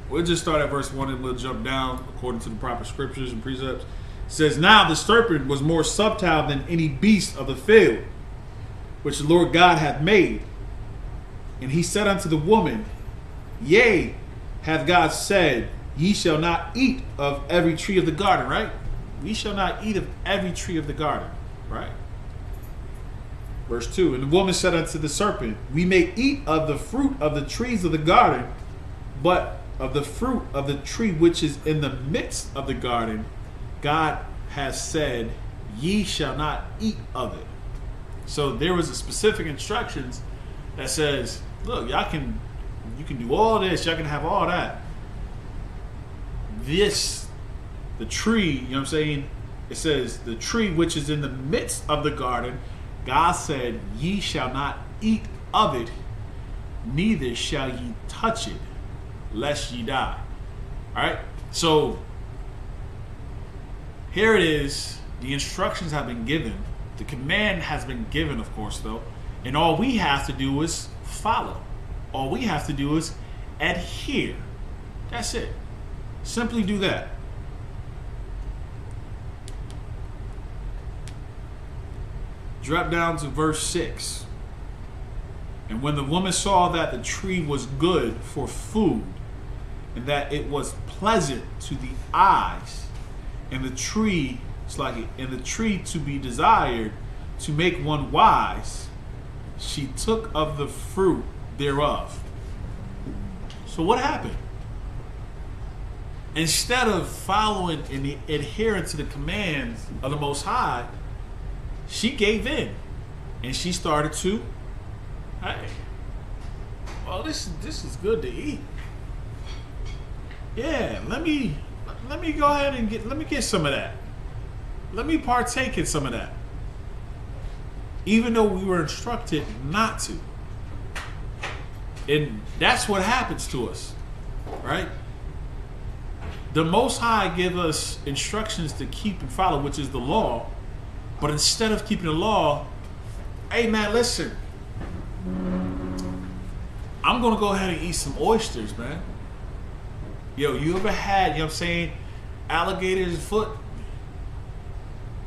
We'll just start at verse 1 and we'll jump down according to the proper scriptures and precepts. It says, now the serpent was more subtle than any beast of the field, which the Lord God hath made. And he said unto the woman, yea, hath God said, ye shall not eat of every tree of the garden, right? We shall not eat of every tree of the garden, right? Verse 2, and the woman said unto the serpent, we may eat of the fruit of the trees of the garden, but of the fruit of the tree which is in the midst of the garden, God has said, ye shall not eat of it. So there was a specific instructions that says, look, you can do all this, y'all can have all that. The tree, you know what I'm saying? It says, the tree which is in the midst of the garden, God said, ye shall not eat of it, neither shall ye touch it, lest ye die. All right? So, here it is. The instructions have been given. The command has been given, of course, though. And all we have to do is follow. All we have to do is adhere. That's it. Simply do that. Drop down to verse 6. And when the woman saw that the tree was good for food, and that it was pleasant to the eyes, and the tree to be desired to make one wise, she took of the fruit thereof. So what happened? Instead of following and adhering to the commands of the Most High, she gave in, and she started to, hey, well, this is good to eat. Yeah, let me go ahead and let me get some of that. Let me partake in some of that. even though we were instructed not to. And that's what happens to us, right? The Most High give us instructions to keep and follow, which is the law. But instead of keeping the law, hey man, listen, I'm going to go ahead and eat some oysters, man. Yo, you ever had, you know what I'm saying, alligator's foot?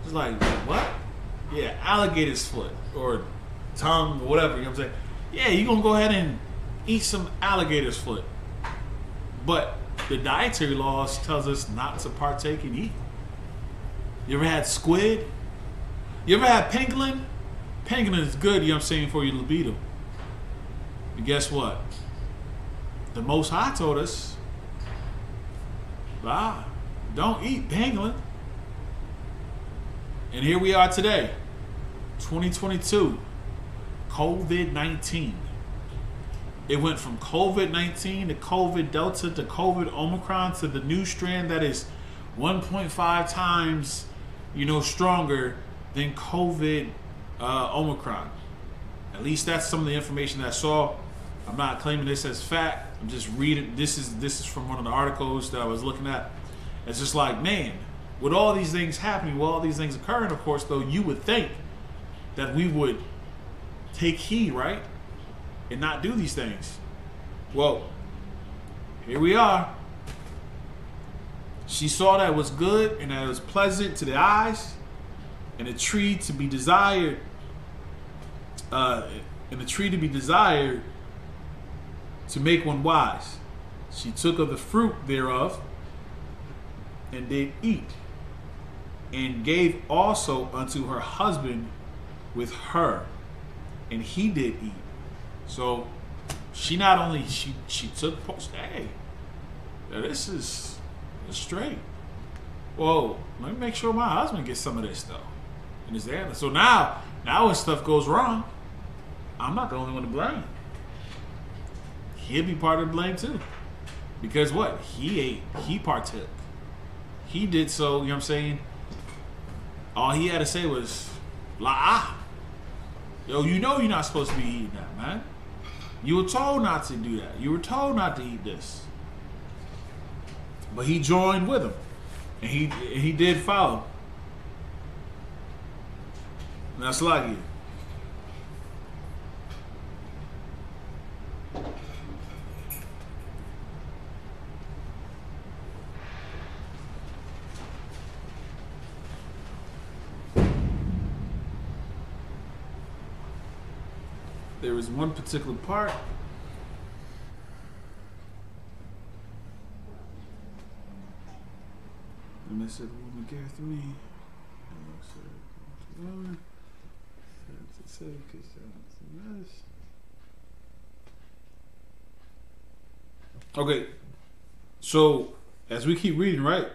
It's like, what? Yeah, alligator's foot or tongue or whatever, you know what I'm saying? Yeah, you're going to go ahead and eat some alligator's foot. But the dietary laws tells us not to partake and eat. You ever had squid? You ever had pangolin? Pangolin is good, you know what I'm saying, for your libido. And guess what? The Most High told us, don't eat pangolin. And here we are today, 2022, COVID-19. It went from COVID-19 to COVID Delta to COVID Omicron to the new strand that is 1.5 times, stronger than COVID Omicron. At least that's some of the information that I saw. I'm not claiming this as fact. I'm just reading. This is from one of the articles that I was looking at. It's just like, man, with all these things happening, with all these things occurring, of course, though, you would think that we would take heed, right? And not do these things. Well, here we are. She saw that it was good and that it was pleasant to the eyes, and a tree to be desired, to make one wise. She took of the fruit thereof and did eat, and gave also unto her husband with her, and he did eat. So she not only she took, hey, this is straight. Whoa, let me make sure my husband gets some of this though. And his answer. So now when stuff goes wrong, I'm not the only one to blame. He'll be part of the blame too. Because what? He ate, he partook. He did so, you know what I'm saying? All he had to say was, yo, you're not supposed to be eating that, man. You were told not to do that. You were told not to eat this. But he joined with him. And he did follow. And that's lucky. There was one particular part. And they said, the woman gave to me. Okay, so as we keep reading, right?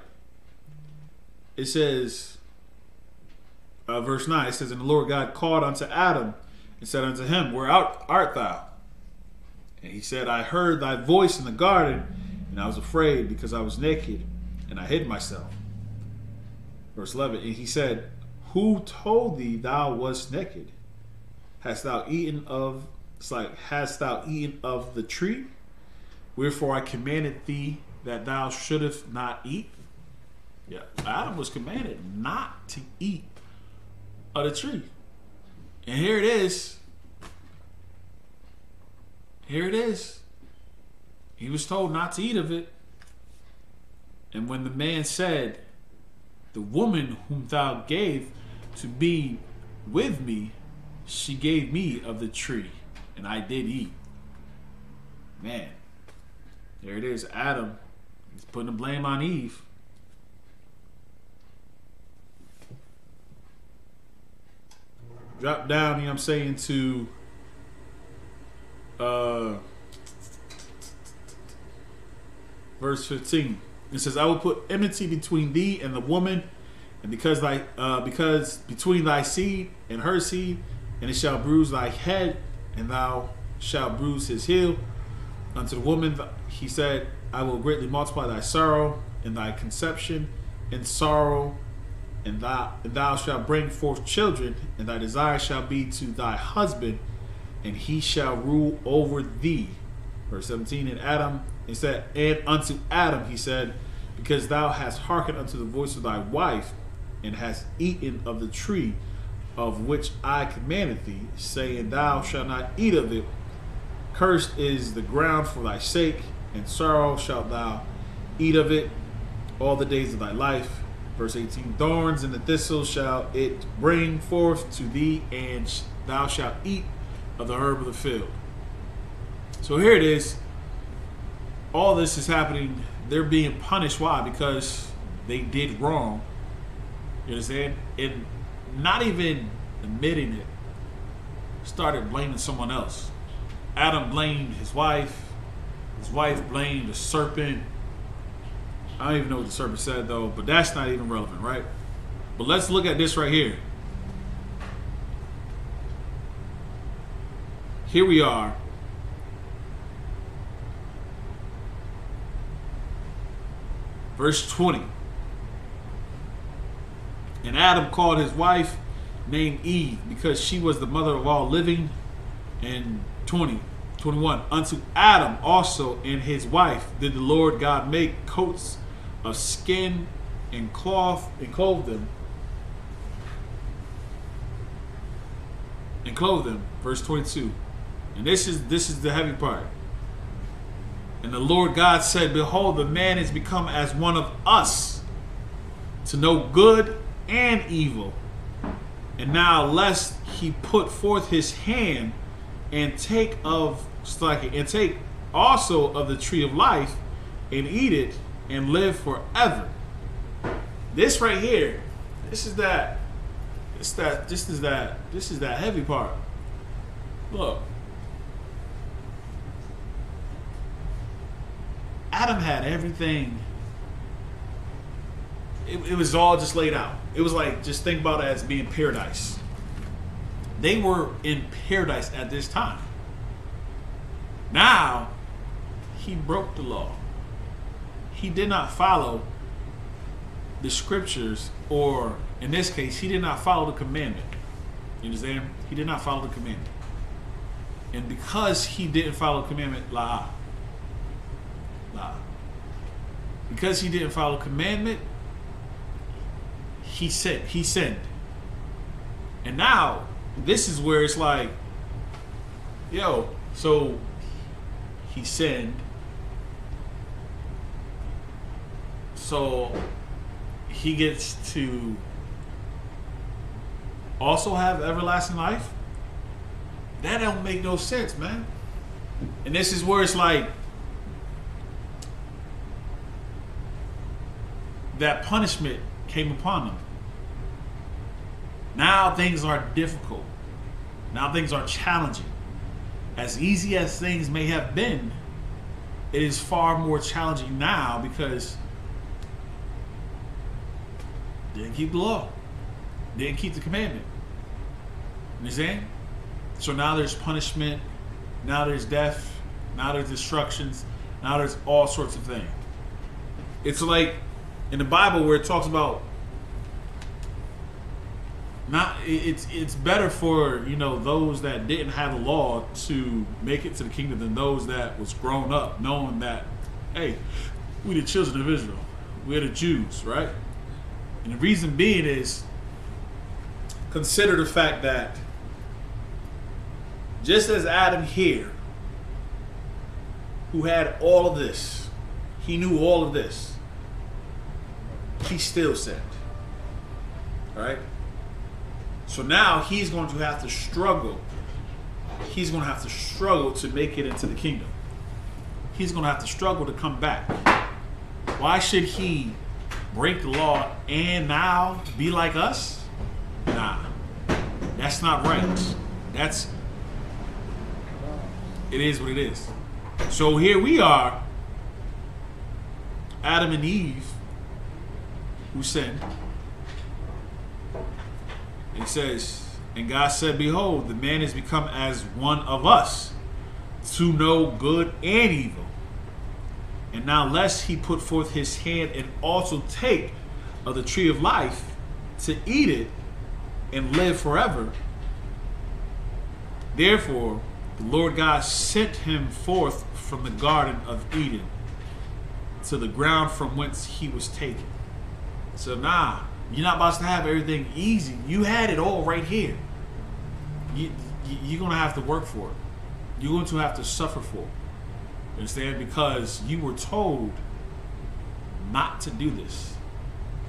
It says, verse 9, it says, and the Lord God called unto Adam and said unto him, where art thou? And he said, I heard thy voice in the garden, and I was afraid because I was naked, and I hid myself. Verse 11, and he said, who told thee thou wast naked? Hast thou eaten of the tree? Wherefore I commanded thee that thou shouldest not eat. Yeah, Adam was commanded not to eat of the tree. And here it is. Here it is. He was told not to eat of it. And when the man said, the woman whom thou gave to be with me, she gave me of the tree, and I did eat. Man, there it is. Adam, he's putting the blame on Eve. Drop down, you know what I'm saying, to verse 15. It says, I will put enmity between thee and the woman, and because between thy seed and her seed, and it shall bruise thy head, and thou shalt bruise his heel. Unto the woman he said, I will greatly multiply thy sorrow and thy conception, and sorrow and thou shalt bring forth children, and thy desire shall be to thy husband, and he shall rule over thee. Verse 17, and unto Adam he said, because thou hast hearkened unto the voice of thy wife, and hast eaten of the tree of which I commanded thee, saying, thou shalt not eat of it. Cursed is the ground for thy sake, and sorrow shalt thou eat of it all the days of thy life. Verse 18, thorns and the thistles shall it bring forth to thee, and thou shalt eat of the herb of the field. So here it is. All this is happening. They're being punished. Why? Because they did wrong. You understand? And not even admitting it, started blaming someone else. Adam blamed his wife. His wife blamed the serpent. I don't even know what the serpent said, though, but that's not even relevant, right? But let's look at this right here. Here we are. Verse 20. And Adam called his wife named Eve, because she was the mother of all living. And 21. Unto Adam also and his wife did the Lord God make coats of skin and cloth, and clothe them. Verse 22. And this is the heavy part. And the Lord God said, behold, the man is become as one of us, to know good and evil. And now lest he put forth his hand and take also of the tree of life, and eat it, and live forever. This right here, this is that heavy part. Look. Adam had everything. It was all just laid out. It was like, just think about it as being paradise. They were in paradise at this time. Now, he broke the law. He did not follow the scriptures, or in this case, he did not follow the commandment. You understand? He did not follow the commandment. And because he didn't follow the commandment, because he didn't follow the commandment, he sinned. And now, this is where it's like, so he sinned. So he gets to also have everlasting life? That don't make no sense, man. And this is where it's like, that punishment came upon them. Now things are difficult. Now things are challenging. As easy as things may have been, it is far more challenging now, because they didn't keep the law. They didn't keep the commandment. You understand? So now there's punishment. Now there's death. Now there's destructions. Now there's all sorts of things. It's like in the Bible where it talks about it's better for those that didn't have the law to make it to the kingdom than those that was grown up knowing that, hey, we the children of Israel, we're the Jews, right? And the reason being is, consider the fact that just as Adam here, who had all of this, he knew all of this, he still sinned. All right? So now he's going to have to struggle. He's going to have to struggle to make it into the kingdom. He's going to have to struggle to come back. Why should he break the law and now be like us? Nah. That's not right. It is what it is. So here we are, Adam and Eve, who sinned. It says, and God said, behold, the man is become as one of us, to know good and evil. And now lest he put forth his hand and also take of the tree of life to eat it and live forever. Therefore, the Lord God sent him forth from the Garden of Eden to the ground from whence he was taken. So nah, you're not about to have everything easy. You had it all right here. You're going to have to work for it. You're going to have to suffer for it. You understand? Because you were told not to do this.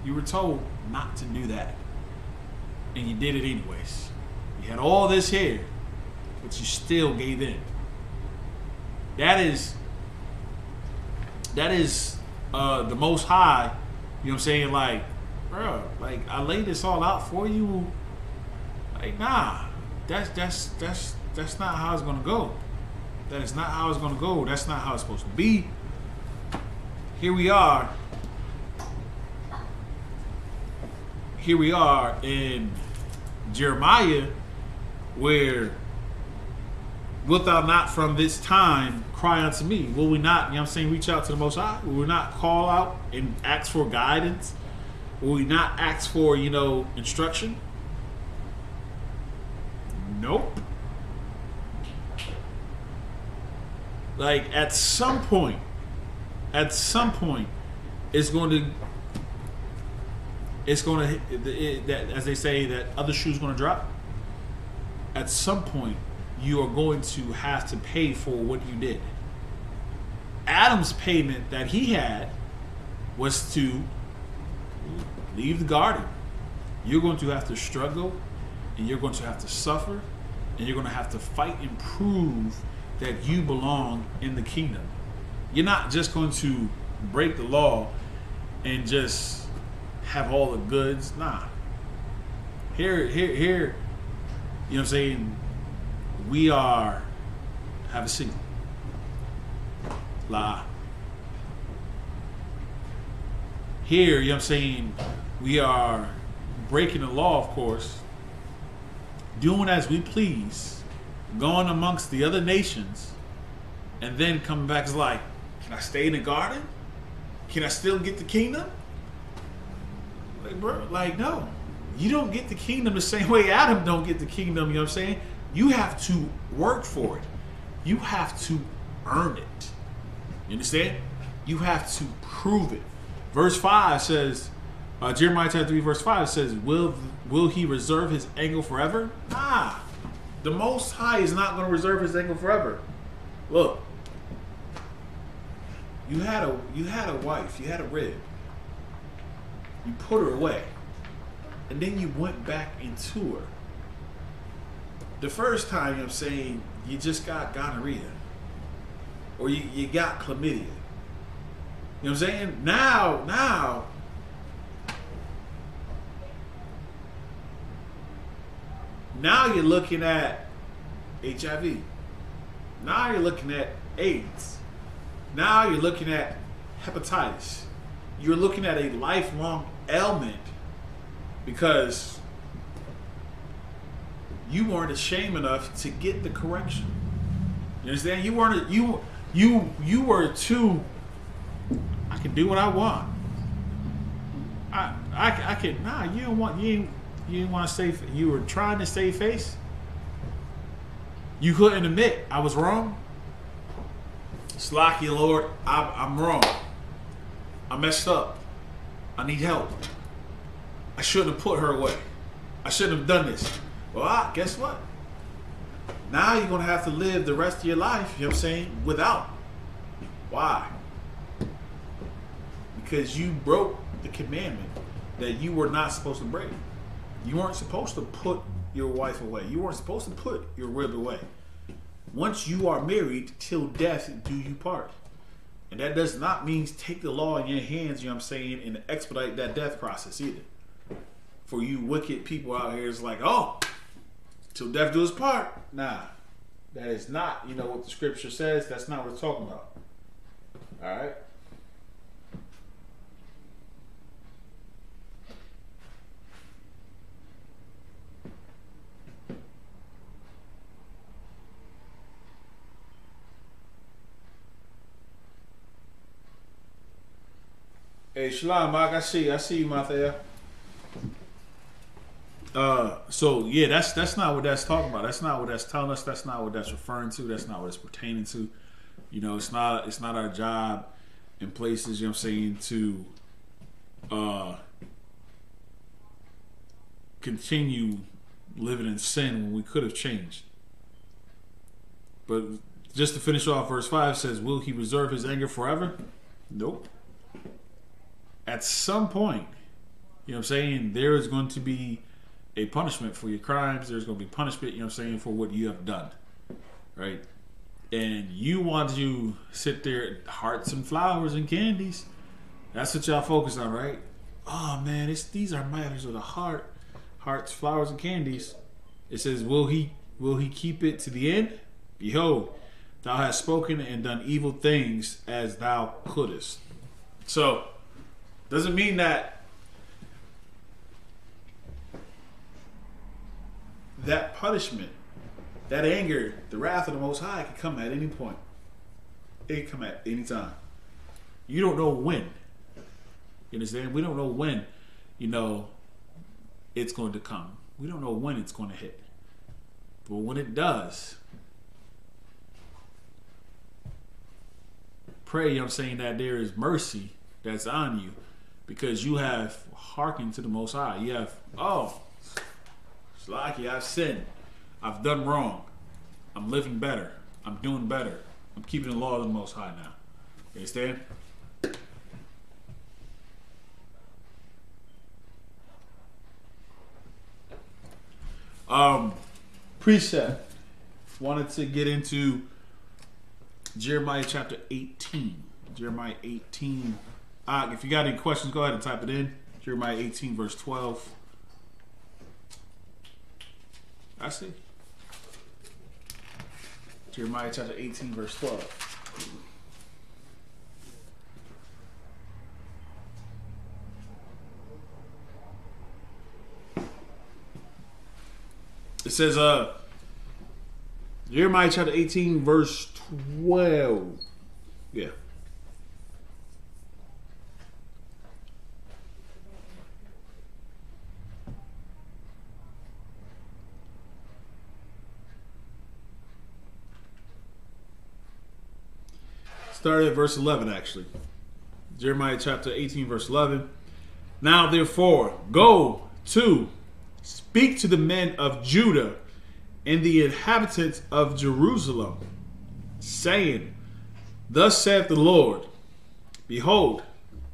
You were told not to do that. And you did it anyways. You had all this here, but you still gave in. That is the Most High. You know what I'm saying? Like, bro, like I laid this all out for you. Like, nah, that's not how it's gonna go. That is not how it's gonna go. That's not how it's supposed to be. Here we are. Here we are in Jeremiah, where wilt thou not from this time cry unto me? Will we not, you know what I'm saying, reach out to the Most High? Will we not call out and ask for guidance? Will we not ask for, instruction? Nope. Like, at some point, it's going to, as they say, that other shoe's going to drop. At some point, you are going to have to pay for what you did. Adam's payment that he had was to leave the garden. You're going to have to struggle, and you're going to have to suffer, and you're going to have to fight and prove that you belong in the kingdom. You're not just going to break the law and just have all the goods. Nah. Here, you know what I'm saying? We are, have a seat. La. Here, you know what I'm saying? We are breaking the law, of course, doing as we please, going amongst the other nations, and then coming back as like, can I stay in the garden? Can I still get the kingdom? Like, bro, like, no. You don't get the kingdom the same way Adam don't get the kingdom, you know what I'm saying? You have to work for it. You have to earn it. You understand? You have to prove it. Verse 5 says, Jeremiah chapter 3 verse 5 says, will he reserve his anger forever? Nah. The Most High is not going to reserve his anger forever. Look. You had a wife, you had a rib. You put her away. And then you went back into her. The first time, you know what I'm saying, you just got gonorrhea. Or you got chlamydia. You know what I'm saying? Now you're looking at HIV. Now you're looking at AIDS. Now you're looking at hepatitis. You're looking at a lifelong ailment because you weren't ashamed enough to get the correction. You understand? You were too. I can do what I want. I can. Nah, you don't want. You didn't want to save. You were trying to save face. You couldn't admit I was wrong. Slacky, Lord, I'm wrong. I messed up. I need help. I shouldn't have put her away. I shouldn't have done this. Well, guess what? Now you're going to have to live the rest of your life, you know what I'm saying, without. Why? Because you broke the commandment that you were not supposed to break. You weren't supposed to put your wife away. You weren't supposed to put your rib away. Once you are married, till death do you part. And that does not mean take the law in your hands, you know what I'm saying, and expedite that death process either. For you wicked people out here, it's like, oh, till death do us part. Nah, that is not, what the scripture says. That's not what it's talking about. All right? Hey, Shalom, Mark, I see you, Mathia. So yeah, that's not what that's talking about. That's not what that's telling us. That's not what that's referring to. That's not what it's pertaining to. You know, it's not our job in places, you know what I'm saying, to continue living in sin when we could have changed. But just to finish off, verse 5 says, will he reserve his anger forever? Nope. At some point, you know what I'm saying, there is going to be a punishment for your crimes. There's going to be punishment, you know what I'm saying, for what you have done. Right? And you want to sit there, hearts and flowers and candies. That's what y'all focus on, right? Oh man, these are matters of the heart. Hearts, flowers, and candies. It says, will he keep it to the end? Behold, thou hast spoken and done evil things as thou couldest. So, doesn't mean that punishment, that anger, the wrath of the Most High can come at any point. It can come at any time. You don't know when. You understand? We don't know when, you know, it's going to come. We don't know when it's going to hit. But when it does, pray, you know what I'm saying, that there is mercy that's on you because you have hearkened to the Most High. You have, it's lucky I've sinned. I've done wrong. I'm living better. I'm doing better. I'm keeping the law of the Most High now. You understand? Precept. Wanted to get into Jeremiah chapter 18. Jeremiah 18. If you got any questions, go ahead and type it in. Jeremiah 18, verse 12. I see. Jeremiah chapter 18, verse 12. It says, Jeremiah chapter 18, verse 12. Yeah. Started at verse 11, actually. Jeremiah chapter 18, verse 11. Now, therefore, go to speak to the men of Judah and the inhabitants of Jerusalem, saying, thus saith the Lord, behold,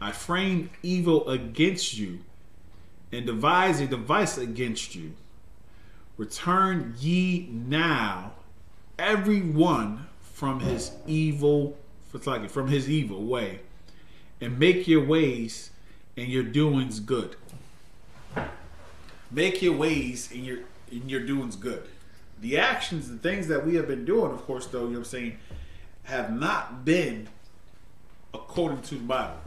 I frame evil against you, and devise a device against you. Return ye now, every one from his evil way, and make your ways and your doings good. Make your ways and your doings good. The actions, the things that we have been doing, of course, though, you know what I'm saying, have not been according to the Bible,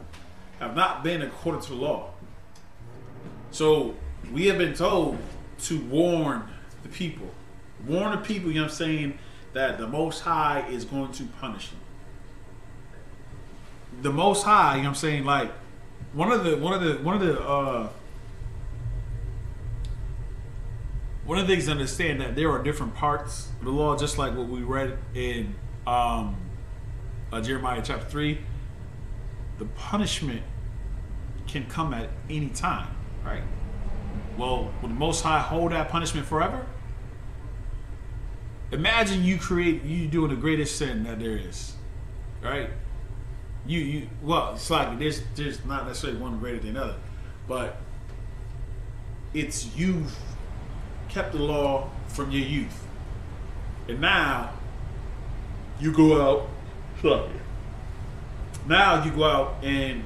have not been according to the law. So we have been told to warn the people. Warn the people, you know what I'm saying, that the Most High is going to punish them. The Most High, you know what I'm saying, like one of the things to understand that there are different parts of the law, just like what we read in Jeremiah chapter 3. The punishment can come at any time, right? Well, will the Most High hold that punishment forever? Imagine you doing the greatest sin that there is, right? Well, it's like there's not necessarily one greater than another, but it's you've kept the law from your youth, and now you go out. Now you go out and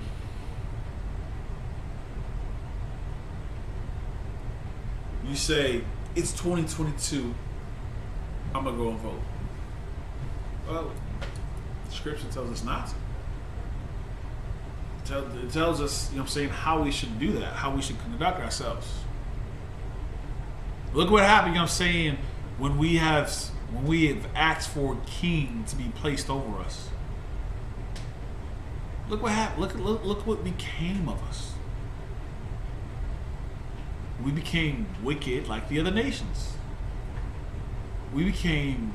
you say it's 2022. I'm gonna go and vote. Well, the scripture tells us not to. It tells us, you know what I'm saying, how we should do that, how we should conduct ourselves. Look what happened, you know what I'm saying, when we have asked for a king to be placed over us. Look what happened. Look what became of us. we became wicked like the other nations. We became,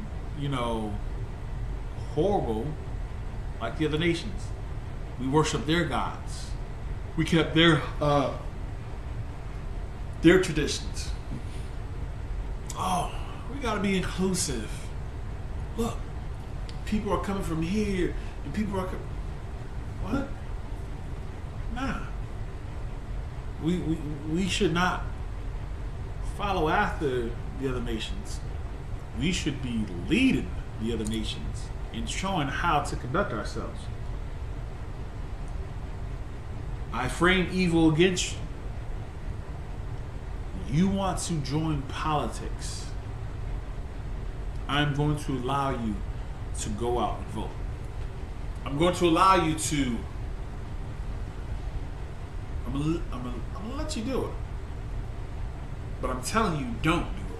horrible like the other nations. We worshiped their gods. We kept their traditions. Oh, we gotta be inclusive. Look, people are coming from here, and people are what? Nah. We should not follow after the other nations. We should be leading the other nations and showing how to conduct ourselves. I frame evil against you. You want to join politics. I'm going to allow you to go out and vote. I'm going to allow you to. I'm gonna let you do it. But I'm telling you, don't do it.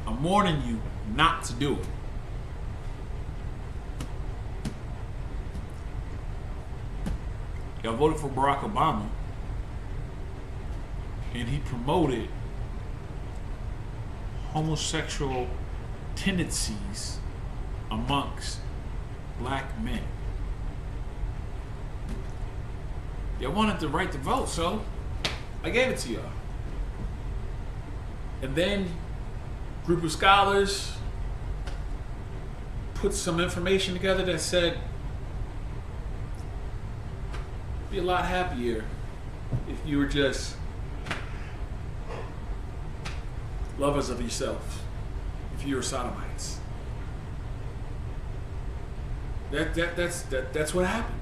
I'm warning you not to do it. Y'all voted for Barack Obama, and he promoted homosexual tendencies amongst black men. Y'all wanted the right to vote, so I gave it to y'all. And then a group of scholars put some information together that said be a lot happier if you were just lovers of yourself, if you were sodomites. That's what happened.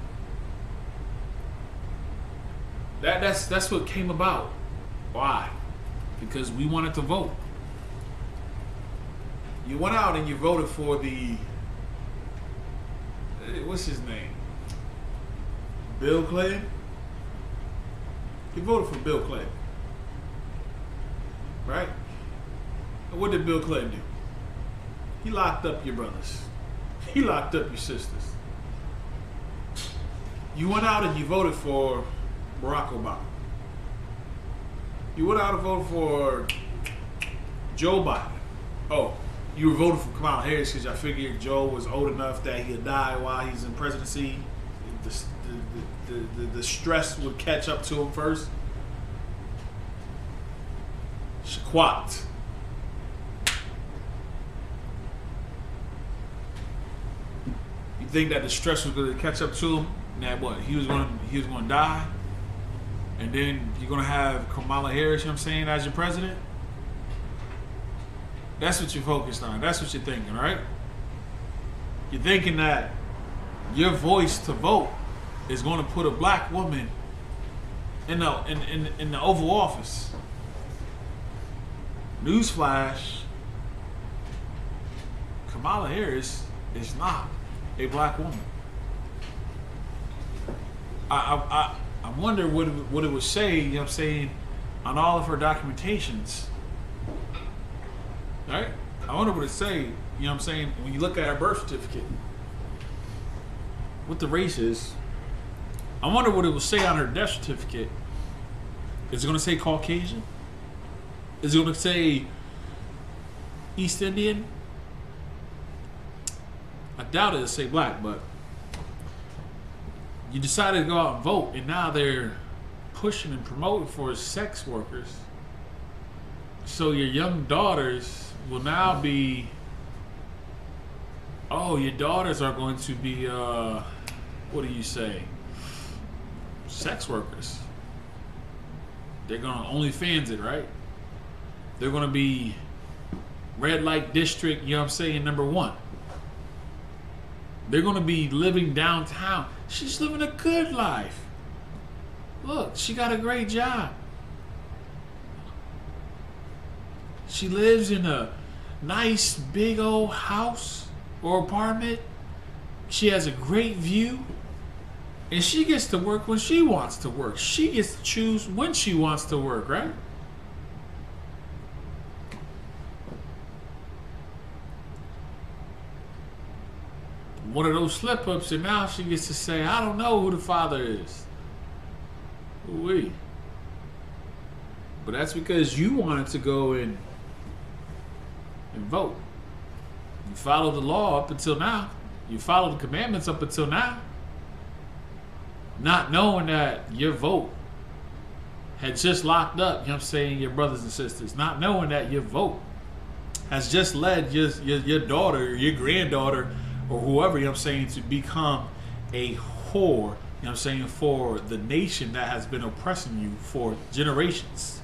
That's what came about. Why? Because we wanted to vote. You went out and you voted for the what's his name? Bill Clinton? You voted for Bill Clinton. Right? And what did Bill Clinton do? He locked up your brothers. He locked up your sisters. You went out and you voted for Barack Obama. You went out and voted for Joe Biden. Oh, you were voting for Kamala Harris because I figured Joe was old enough that he'd die while he's in presidency. The stress would catch up to him first. Shaquat. You think that the stress was going to catch up to him? And that what? He was going to die? And then you're going to have Kamala Harris, as your president? That's what you're focused on. That's what you're thinking, right? You're thinking that your voice to vote is going to put a black woman in the Oval Office. Newsflash, Kamala Harris is not a black woman. I wonder what it would say, on all of her documentations. Right? I wonder what it say, when you look at her birth certificate, what the race is. I wonder what it will say on her death certificate. Is it going to say Caucasian? Is it going to say East Indian? I doubt it'll say black, but you decided to go out and vote, and now they're pushing and promoting for sex workers. So your young daughters will now be, your daughters are going to be, what do you say? Sex workers. They're going to OnlyFans it, right? They're going to be red light district, number 1. They're going to be living downtown. She's living a good life. Look, she got a great job. She lives in a nice big old house or apartment. She has a great view. And she gets to work when she wants to work. She gets to choose when she wants to work, right? One of those slip-ups, and now she gets to say, I don't know who the father is. Ooh-wee. But that's because you wanted to go and vote. You followed the law up until now. You followed the commandments up until now. Not knowing that your vote had just locked up, you know what I'm saying, your brothers and sisters. Not knowing that your vote has just led your daughter, your granddaughter, or whoever, you know what I'm saying, to become a whore, you know what I'm saying, for the nation that has been oppressing you for generations.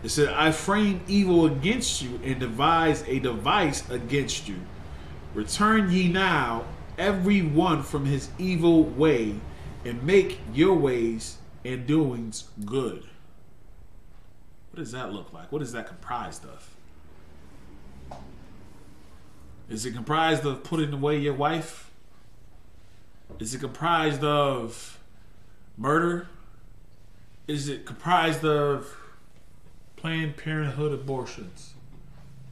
It said, I frame evil against you and devise a device against you. Return ye now, every one from his evil way, and make your ways and doings good. What does that look like? What is that comprised of? Is it comprised of putting away your wife? Is it comprised of murder? Is it comprised of Planned Parenthood abortions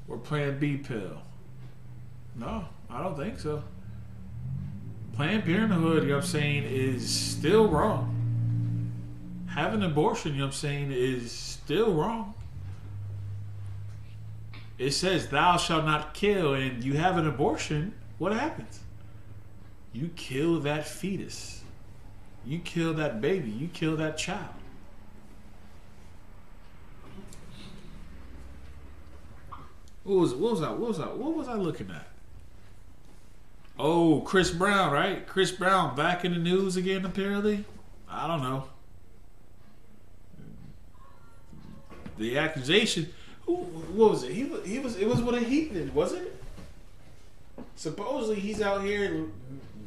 or Plan B pill? No, I don't think so. Planned Parenthood, you know what I'm saying, is still wrong. Having an abortion, you know what I'm saying, is still wrong. It says thou shalt not kill, and you have an abortion, what happens? You kill that fetus. You kill that baby. You kill that child. What was I looking at? Oh, Chris Brown, right? Chris Brown back in the news again, apparently. I don't know. The accusation. What was it? It was with a heathen, wasn't it? Supposedly he's out here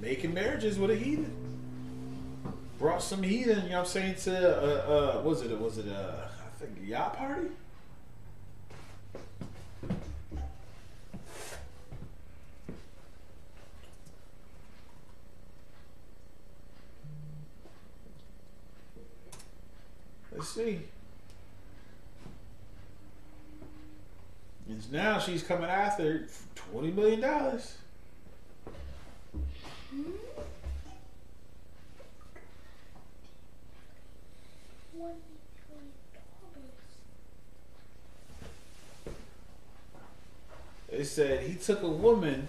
making marriages with a heathen. Brought some heathen, you know what I'm saying, to was it I think a yacht party? Let's see. And now she's coming after $20 million. They said he took a woman,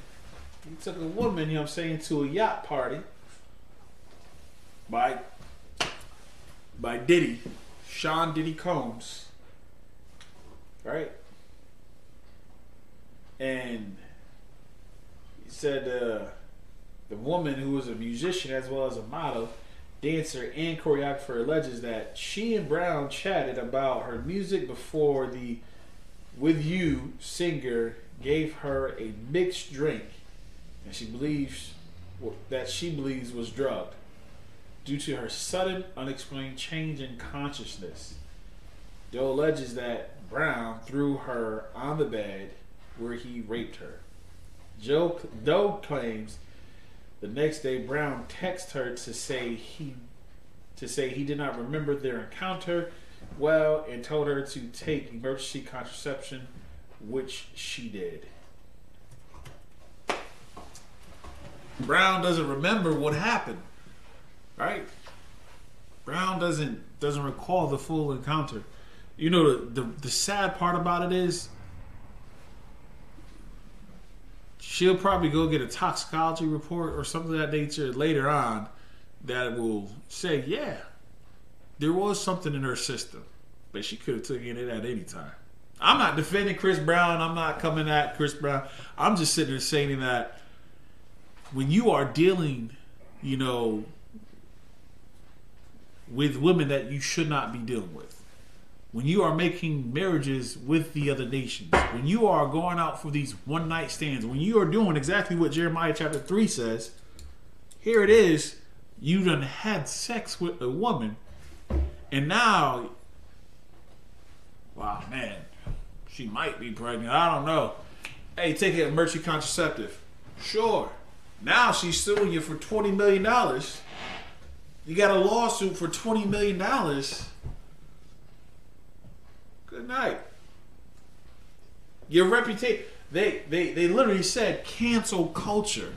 you know what I'm saying, to a yacht party by Diddy, Sean Diddy Combs, right? And he said the woman, who was a musician as well as a model, dancer, and choreographer, alleges that she and Brown chatted about her music before the With You singer gave her a mixed drink, and she believes was drugged due to her sudden, unexplained change in consciousness. Doe alleges that Brown threw her on the bed where he raped her. Doe claims the next day Brown texted her to say he did not remember their encounter well and told her to take emergency contraception, which she did. Brown doesn't remember what happened, right? Brown doesn't recall the full encounter. You know, the sad part about it is she'll probably go get a toxicology report or something of that nature later on that will say, yeah, there was something in her system, but she could have taken it at any time. I'm not defending Chris Brown. I'm not coming at Chris Brown. I'm just sitting there saying that when you are dealing, you know, with women that you should not be dealing with, when you are making marriages with the other nations, when you are going out for these one-night stands, when you are doing exactly what Jeremiah chapter 3 says, here it is, you done had sex with a woman, and now, wow, man, she might be pregnant. I don't know. Hey, take an emergency contraceptive. Sure. Now she's suing you for $20 million. You got a lawsuit for $20 million. Good night. Your reputation. They literally said cancel culture.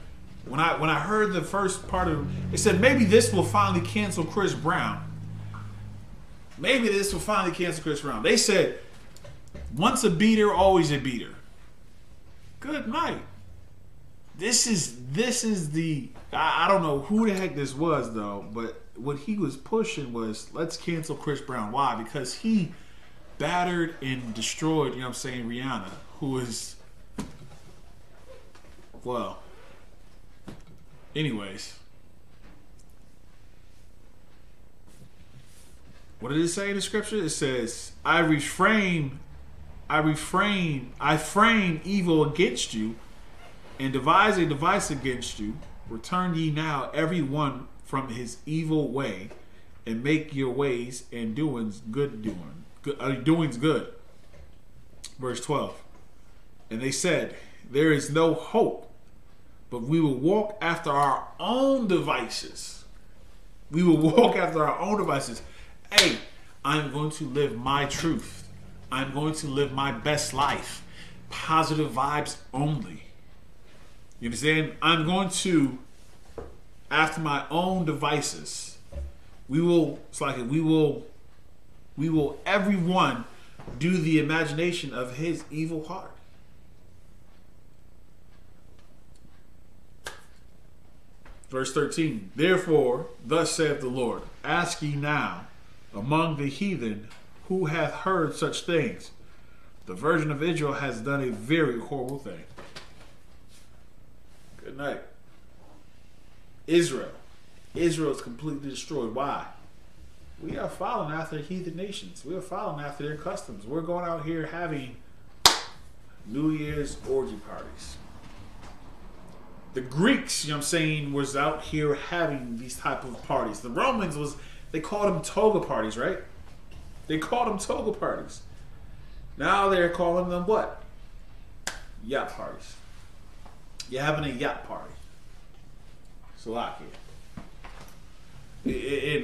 when I heard the first part of it said maybe this will finally cancel Chris Brown. Maybe this will finally cancel Chris Brown. They said once a beater, always a beater. Good night. This is the I don't know who the heck this was though, but what he was pushing was let's cancel Chris Brown. Why? Because he battered and destroyed, you know what I'm saying, Rihanna, who is, well, anyways. What did it say in the scripture? It says, I frame evil against you and devise a device against you. Return ye now every one from his evil way and make your ways and doings good. Verse 12. And they said, there is no hope, but we will walk after our own devices. We will walk after our own devices. Hey, I'm going to live my truth. I'm going to live my best life. Positive vibes only. You understand? I'm going to, after my own devices, we will everyone do the imagination of his evil heart. Verse 13. Therefore, thus saith the Lord, ask ye now among the heathen who hath heard such things. The Virgin of Israel has done a very horrible thing. Good night. Israel is completely destroyed. Why? We are following after heathen nations. We are following after their customs. We're going out here having New Year's orgy parties. The Greeks, you know what I'm saying, was out here having these type of parties. The Romans they called them toga parties, right? They called them toga parties. Now they're calling them what? Yacht parties. You're having a yacht party. Slovakia. We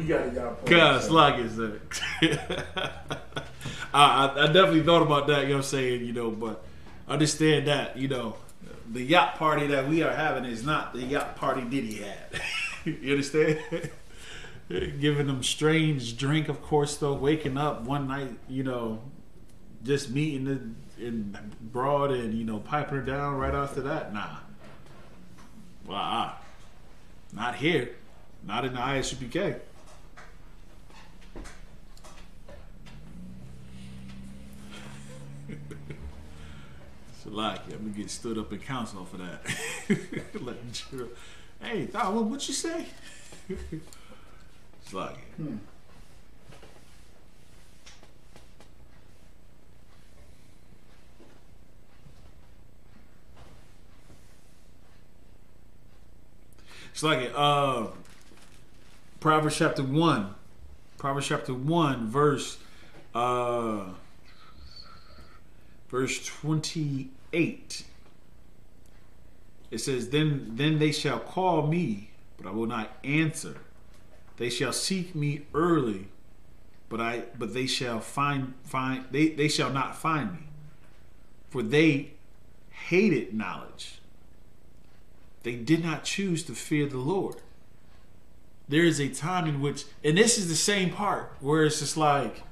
got a yacht party. God, Slovakia. I definitely thought about that, you know what I'm saying, you know, but understand that, you know, the yacht party that we are having is not the yacht party Diddy had. You understand? Giving them strange drink, of course, though. Waking up one night, you know, just meeting in broad and, you know, piping her down right after that. Nah. Well, not here. Not in the ISUPK. So, like, I'm gonna get stood up in council for that. Hey, what you say? It's like, it's like Proverbs chapter 1. Proverbs chapter 1, verse 28. It says, Then they shall call me, but I will not answer. They shall seek me early, but they shall they shall not find me. For they hated knowledge. They did not choose to fear the Lord. There is a time in which, and this is the same part where it's just like,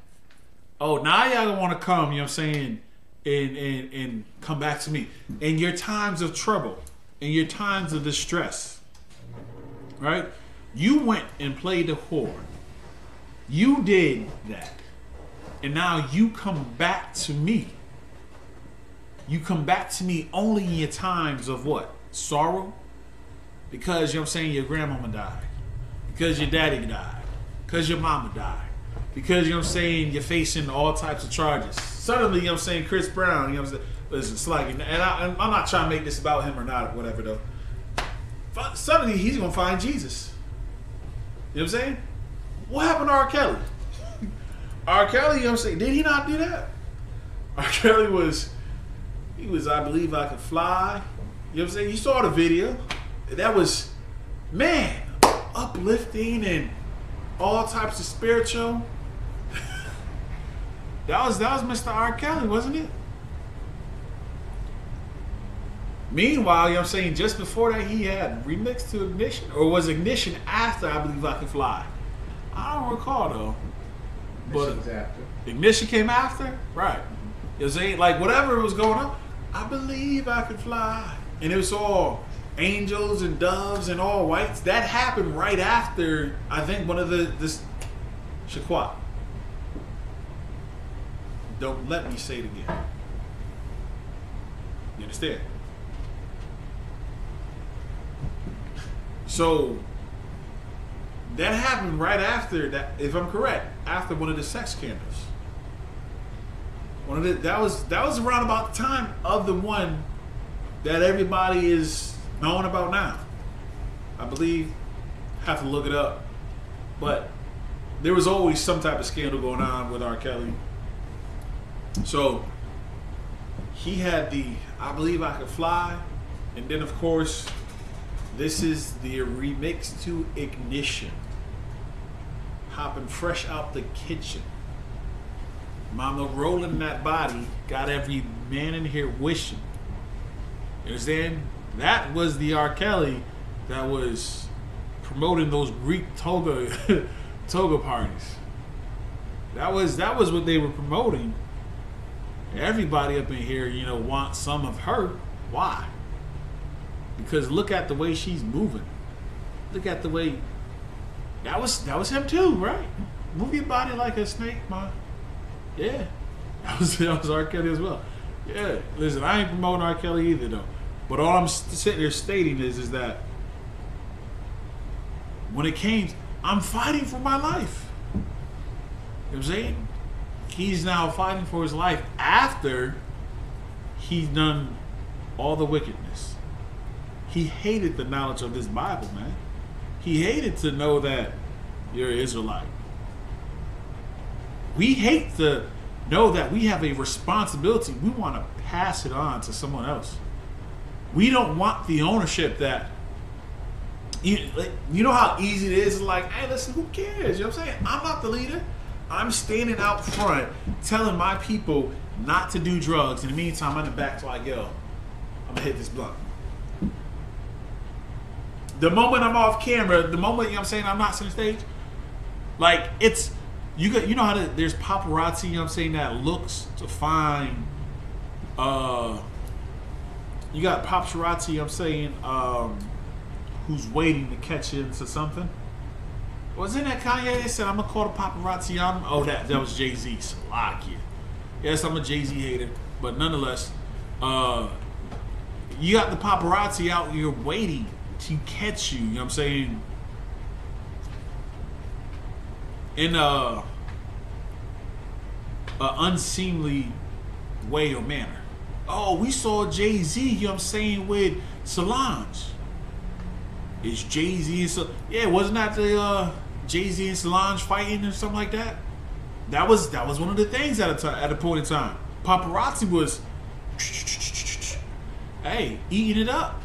oh, now y'all don't want to come, you know what I'm saying, and come back to me. In your times of trouble, in your times of distress, right? You went and played the whore. You did that. And now you come back to me. You come back to me only in your times of what? Sorrow? Because, you know what I'm saying, your grandmama died. Because your daddy died. Because your mama died. Because, you know what I'm saying, you're facing all types of charges. Suddenly, you know what I'm saying, Chris Brown, you know what I'm saying, listen, it's like, and I'm not trying to make this about him or not, or whatever, though. Suddenly, he's going to find Jesus. You know what I'm saying? What happened to R. Kelly? R. Kelly, you know what I'm saying, did he not do that? R. Kelly was, I believe I Could Fly. You know what I'm saying? You saw the video. That was, man, uplifting and all types of spiritual. That was Mr. R. Kelly, wasn't it? Meanwhile, you know what I'm saying, just before that, he had remixed to Ignition, or was Ignition after I Believe I Can Fly? I don't recall though. But Ignition's after. Ignition came after, right? You know what I'm saying, like whatever was going on, I believe I could fly, and it was all angels and doves and all whites. That happened right after I think one of this Shaquat. Don't let me say it again. You understand? So that happened right after that, if I'm correct, after one of the sex scandals. That was around about the time of the one that everybody is knowing about now. I believe, have to look it up, but there was always some type of scandal going on with R. Kelly. So he had the I Believe I Could Fly, and then of course this is the remix to Ignition. Hopping fresh out the kitchen. Mama rolling that body, got every man in here wishing. You understand? That was the R. Kelly that was promoting those Greek toga parties. That was what they were promoting. Everybody up in here, you know, wants some of her. Why? Because look at the way she's moving. Look at the way. That was him too, right? Move your body like a snake, man. Yeah, that was R. Kelly as well. Yeah, listen, I ain't promoting R. Kelly either though. But all I'm sitting there stating is that when it came, I'm fighting for my life. You know what I'm saying? He's now fighting for his life after he's done all the wickedness. He hated the knowledge of this Bible, man. He hated to know that you're an Israelite. We hate to know that we have a responsibility. We want to pass it on to someone else. We don't want the ownership that, you know how easy it is? It's like, hey, listen, who cares? You know what I'm saying? I'm not the leader. I'm standing out front telling my people not to do drugs. In the meantime, I'm in the back like, yo, I'm going to hit this blunt. The moment I'm off camera, the moment, you know what I'm saying, I'm not center stage, like it's, you know how there's paparazzi, you know what I'm saying, that looks to find, you got paparazzi, you know what I'm saying, who's waiting to catch into something. Wasn't that Kanye? They said, I'm going to call the paparazzi on him. Oh, that was Jay-Z. Salakia. Yes, I'm a Jay-Z hater, but nonetheless, you got the paparazzi out here waiting to catch you, you know what I'm saying, in a unseemly way or manner. Oh, we saw Jay-Z, you know what I'm saying, with Solange. Is Jay-Z and so yeah, wasn't that the Jay-Z and Solange fighting or something like that? That was one of the things at a point in time. Paparazzi was hey, eating it up.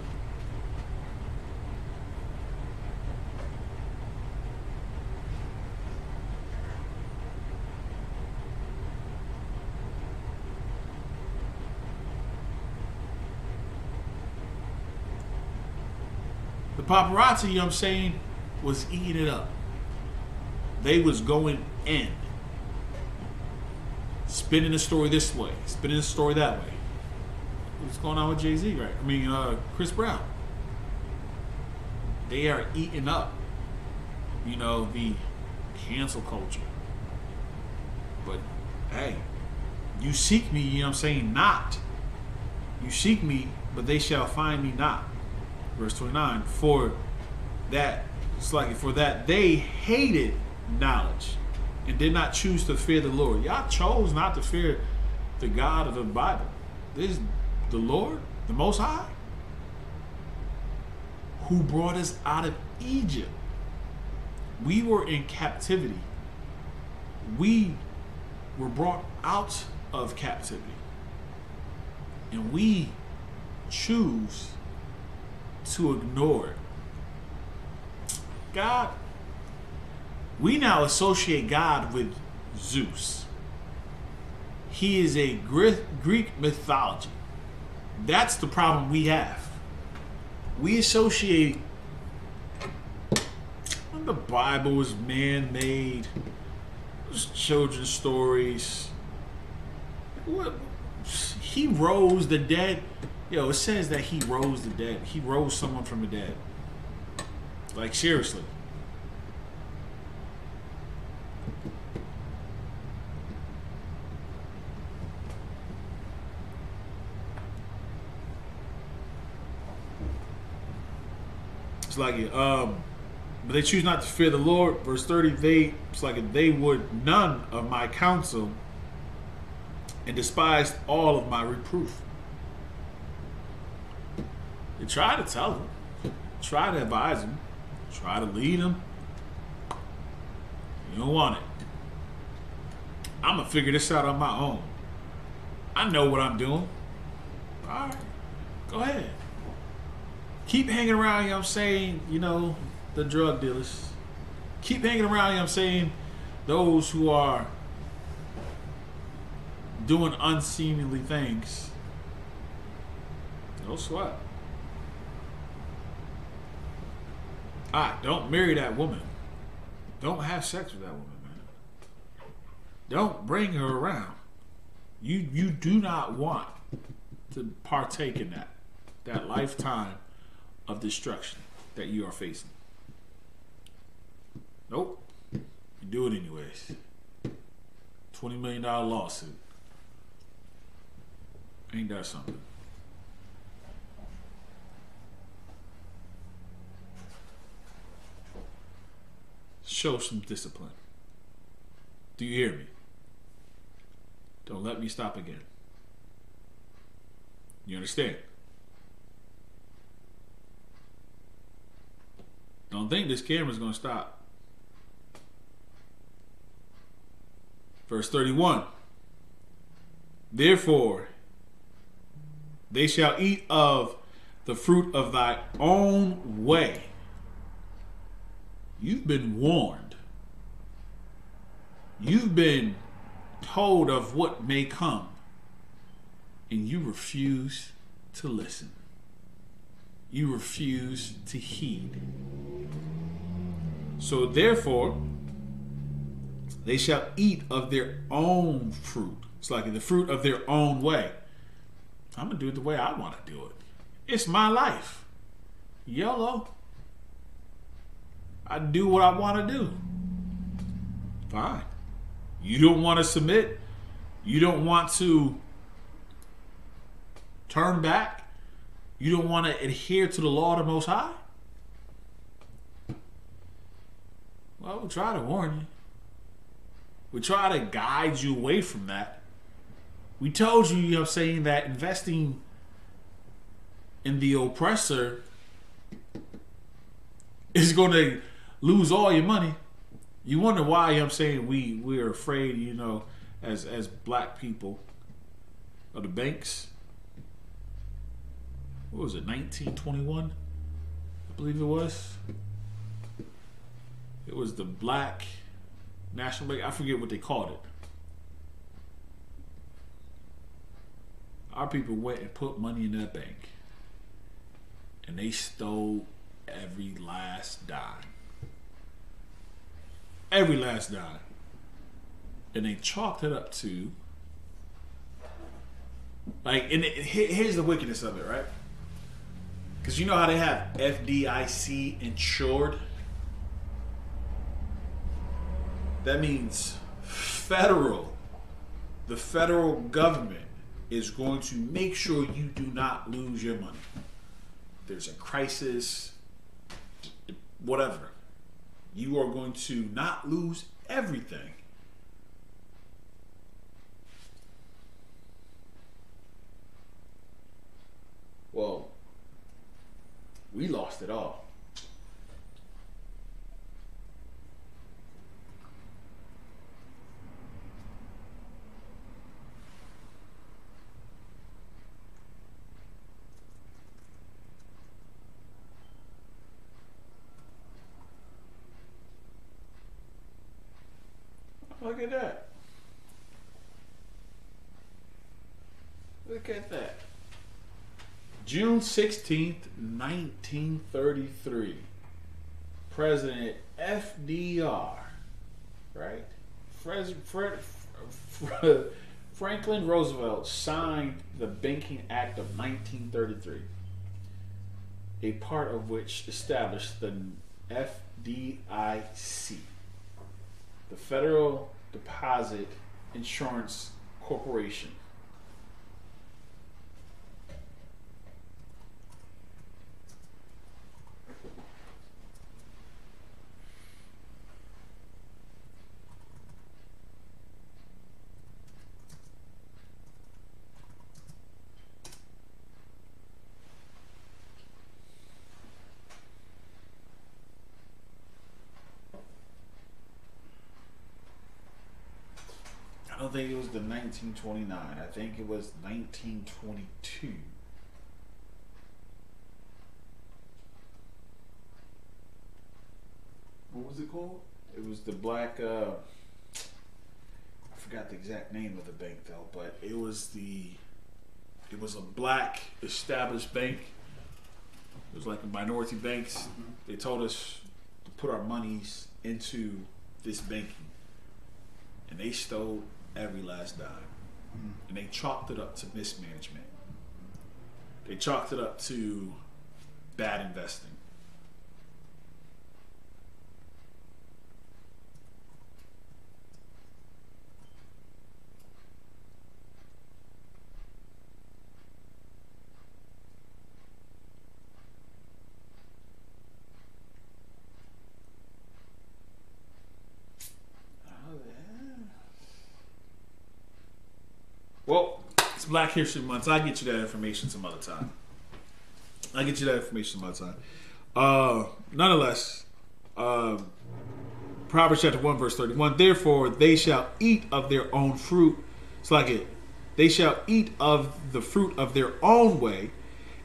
The paparazzi, you know what I'm saying, was eating it up. They was going in. Spinning the story this way, spinning the story that way. What's going on with Jay-Z, right? I mean, Chris Brown. They are eating up, you know, the cancel culture. But, hey, you seek me, you know what I'm saying, not. You seek me, but they shall find me not. Verse 29, for that, it's like, for that they hated knowledge and did not choose to fear the Lord. Y'all chose not to fear the God of the Bible. This is the Lord, the Most High, who brought us out of Egypt. We were in captivity. We were brought out of captivity. And we choose to ignore it. God, we now associate God with Zeus. He is a Greek mythology. That's the problem we have. We associate the Bible was man-made. It was children's stories. What? He rose the dead. Yo, it says that he rose the dead. He rose someone from the dead. Like, seriously. It's like, but they choose not to fear the Lord. Verse 30, it's like they would none of my counsel and despised all of my reproof. They try to tell them, try to advise them, try to lead them. You don't want it. I'm going to figure this out on my own. I know what I'm doing. All right, go ahead. Keep hanging around, you know what I'm saying, you know, the drug dealers. Keep hanging around, you know what I'm saying, those who are doing unseemly things. No sweat. Don't marry that woman. Don't have sex with that woman, man. Don't bring her around. You do not want to partake in that lifetime of destruction that you are facing. Nope. You do it anyways. $20 million lawsuit. Ain't that something? Show some discipline. Do you hear me? Don't let me stop again. You understand? Don't think this camera's going to stop. Verse 31. Therefore, they shall eat of the fruit of thy own way. You've been warned. You've been told of what may come, and you refuse to listen. You refuse to heed. So therefore, they shall eat of their own fruit. It's like the fruit of their own way. I'm going to do it the way I want to do it. It's my life. YOLO. I do what I want to do. Fine. You don't want to submit. You don't want to turn back. You don't want to adhere to the law of the Most High. Well, we'll try to warn you. We try to guide you away from that. We told you, you know what I'm saying, that investing in the oppressor is going to lose all your money. You wonder why, you know what I'm saying, we're afraid, you know, as black people of the banks. What was it, 1921? I believe it was. It was the Black National Bank. I forget what they called it. Our people went and put money in that bank. And they stole every last dime. Every last dime. And they chalked it up to, like, and here's the wickedness of it, right? Because you know how they have FDIC insured? That means the federal government is going to make sure you do not lose your money. There's a crisis, whatever. You are going to not lose everything. Well, we lost it all. Look at that. Look at that. June 16th, 1933. President FDR, right? Franklin Roosevelt signed the Banking Act of 1933, a part of which established the FDIC, the Federal Deposit Insurance Corporation. I don't think it was the 1929. I think it was 1922. What was it called? It was the black. I forgot the exact name of the bank though, but it was a black established bank. It was like a minority banks. Mm-hmm. They told us to put our monies into this banking, and they stole every last dime, and they chalked it up to mismanagement. They chalked it up to bad investing. Well, it's Black History Month. I'll get you that information some other time. Nonetheless, Proverbs chapter 1, verse 31. Therefore, they shall eat of their own fruit. It's like it. They shall eat of the fruit of their own way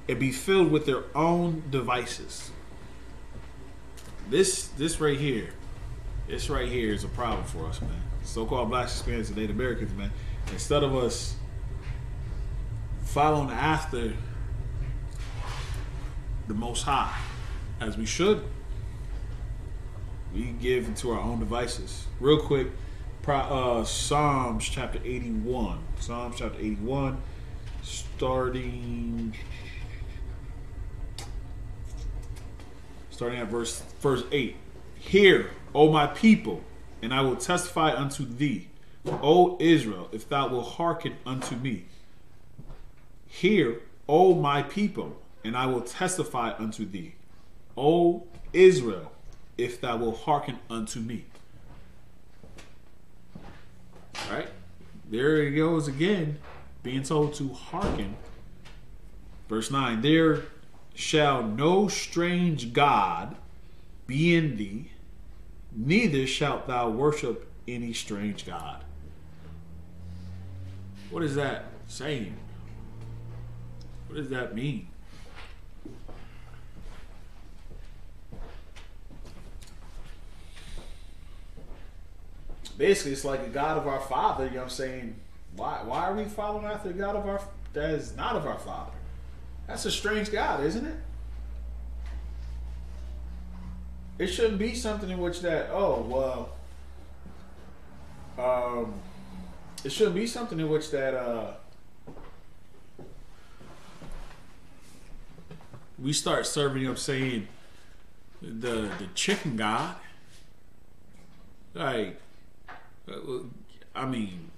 and be filled with their own devices. This right here is a problem for us, man. So-called Blacks, Hispanics, and Native Americans, man. Instead of us following after the Most High, as we should, we give into our own devices. Real quick, Psalms chapter 81. Psalms chapter 81, starting at verse 8. Hear, O my people, and I will testify unto thee. O Israel, if thou wilt hearken unto me. Hear, O my people, and I will testify unto thee. O Israel, if thou wilt hearken unto me. Right? There he goes again, being told to hearken. Verse 9, there shall no strange God be in thee, neither shalt thou worship any strange God. What is that saying? What does that mean? Basically, it's like a God of our father, you know what I'm saying? Why are we following after a God of our that is not of our father? That's a strange God, isn't it? It shouldn't be something in which that, it shouldn't be something in which that we start serving, you know what I'm saying, the chicken God. Like, I mean,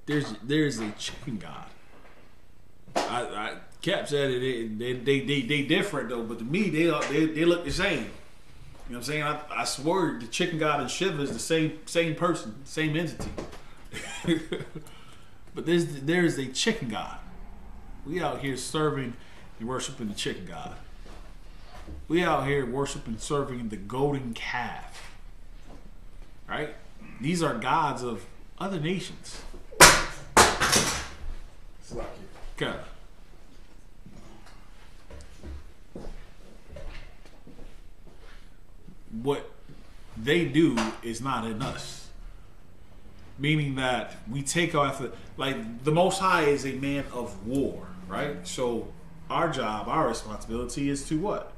there's a chicken God. Cap said it. They different though, but to me they look the same. You know what I'm saying? I swear the chicken God and Shiva is the same person, same entity. But there's a chicken God. We out here serving and worshiping the chicken God. We out here worshiping, serving the golden calf. Right? These are gods of other nations. Slack you. Okay. What they do is not in us. Meaning that we take off, like the Most High is a man of war, right? So our job, our responsibility is to what?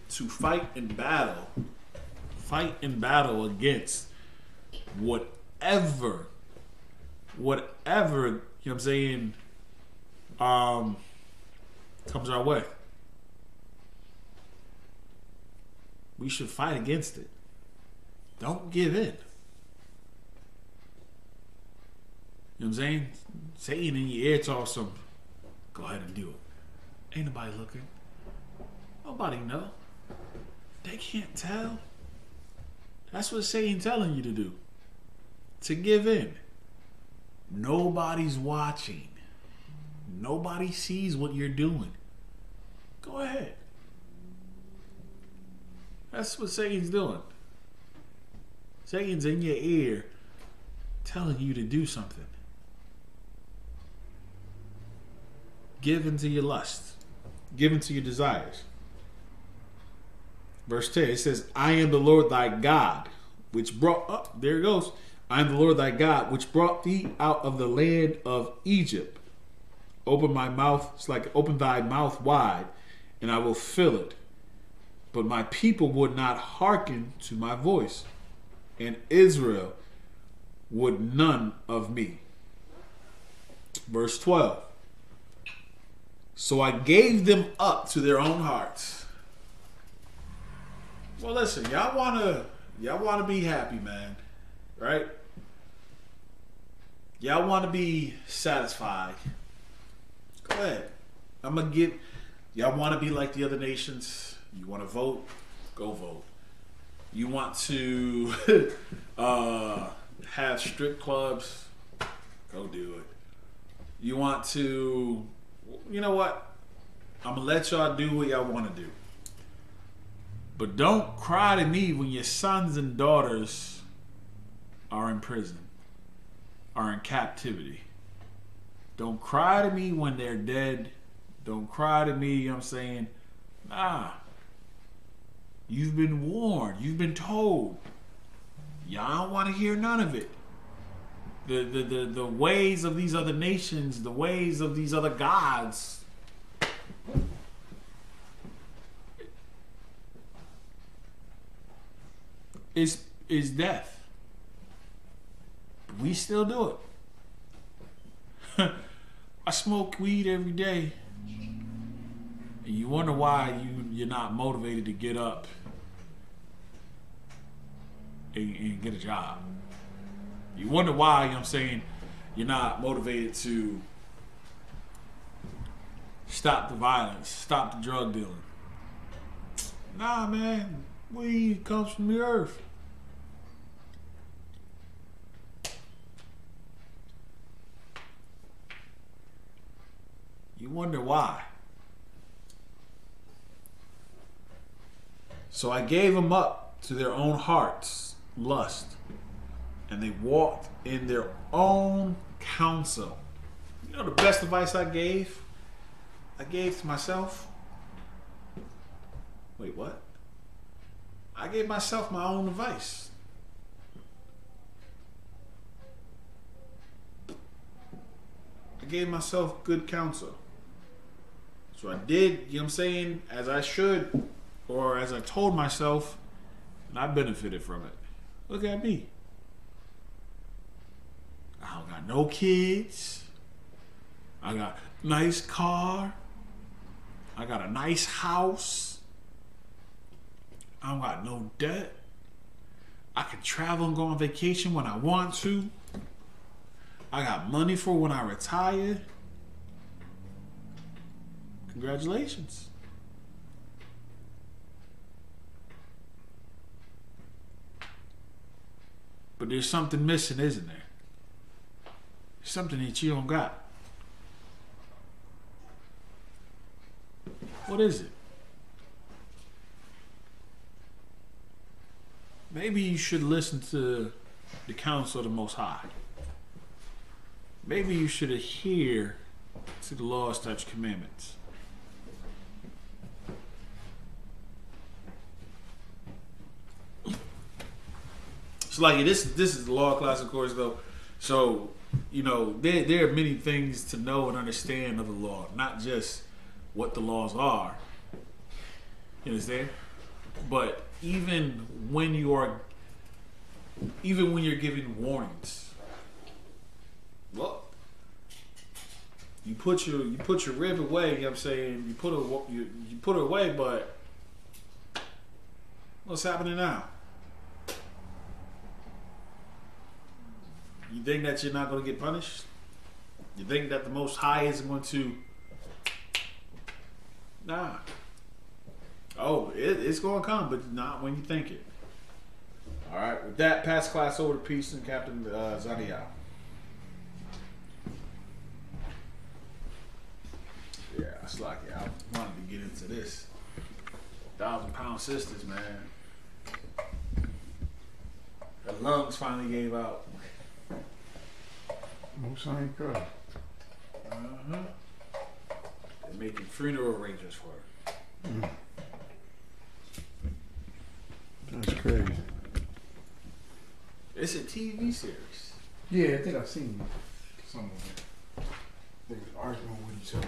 To fight in battle. Fight in battle against whatever, you know what I'm saying, comes our way. We should fight against it. Don't give in. You know what I'm saying? Satan in your ear talk some. Go ahead and do it. Ain't nobody looking. Nobody know. They can't tell. That's what Satan telling you to do. To give in. Nobody's watching. Nobody sees what you're doing. Go ahead. That's what Satan's doing. Satan's in your ear telling you to do something. Give into your lust. Give into your desires. Verse 10, it says, I am the Lord thy God, which brought up, there it goes. I am the Lord thy God, which brought thee out of the land of Egypt. Open my mouth, it's like open thy mouth wide, and I will fill it. But my people would not hearken to my voice, and Israel would none of me. Verse 12. So I gave them up to their own hearts. Well, listen, y'all wanna be happy, man, right? Y'all wanna be satisfied. Go ahead. Y'all wanna be like the other nations. You wanna vote? Go vote. You want to have strip clubs? Go do it. You want to, you know what? I'm gonna let y'all do what y'all want to do. But don't cry to me when your sons and daughters are in prison, are in captivity. Don't cry to me when they're dead. Don't cry to me, you know what I'm saying? Nah. You've been warned. You've been told. Y'all don't want to hear none of it. The ways of these other nations, the ways of these other gods, is death. We still do it. I smoke weed every day, and you wonder why you're not motivated to get up and get a job. You wonder why, you know what I'm saying, you're not motivated to stop the violence, stop the drug dealing. Nah, man, weed comes from the earth. You wonder why. So I gave them up to their own hearts' lust, and they walked in their own counsel. You know the best advice I gave? I gave to myself. Wait, what? I gave myself my own advice. I gave myself good counsel. So I did, you know what I'm saying, as I should, or as I told myself, and I benefited from it. Look at me. I don't got no kids. I got a nice car. I got a nice house. I don't got no debt. I can travel and go on vacation when I want to. I got money for when I retire. Congratulations. But there's something missing, isn't there? Something that you don't got. What is it? Maybe you should listen to the counsel of the Most High. Maybe you should adhere to the laws, statutes, commandments. So like this is the law class, of course, though. So there are many things to know and understand of the law, not just what the laws are. You understand? But even when you're giving warnings, look, you put your rib away. You know what I'm saying? You put it away, but what's happening now? You think that you're not going to get punished? You think that the Most High isn't going to? Nah. Oh, it's going to come, but not when you think it. All right. With that, pass class over to Peace and Captain Zadia. Yeah, it's like I wanted to get into this. 1,000-pound sisters, man. The lungs finally gave out. Most I ain't good. They're making funeral arrangements for her. That's crazy. It's a TV series. Yeah, I think I've seen some of it. They was arguing with each other.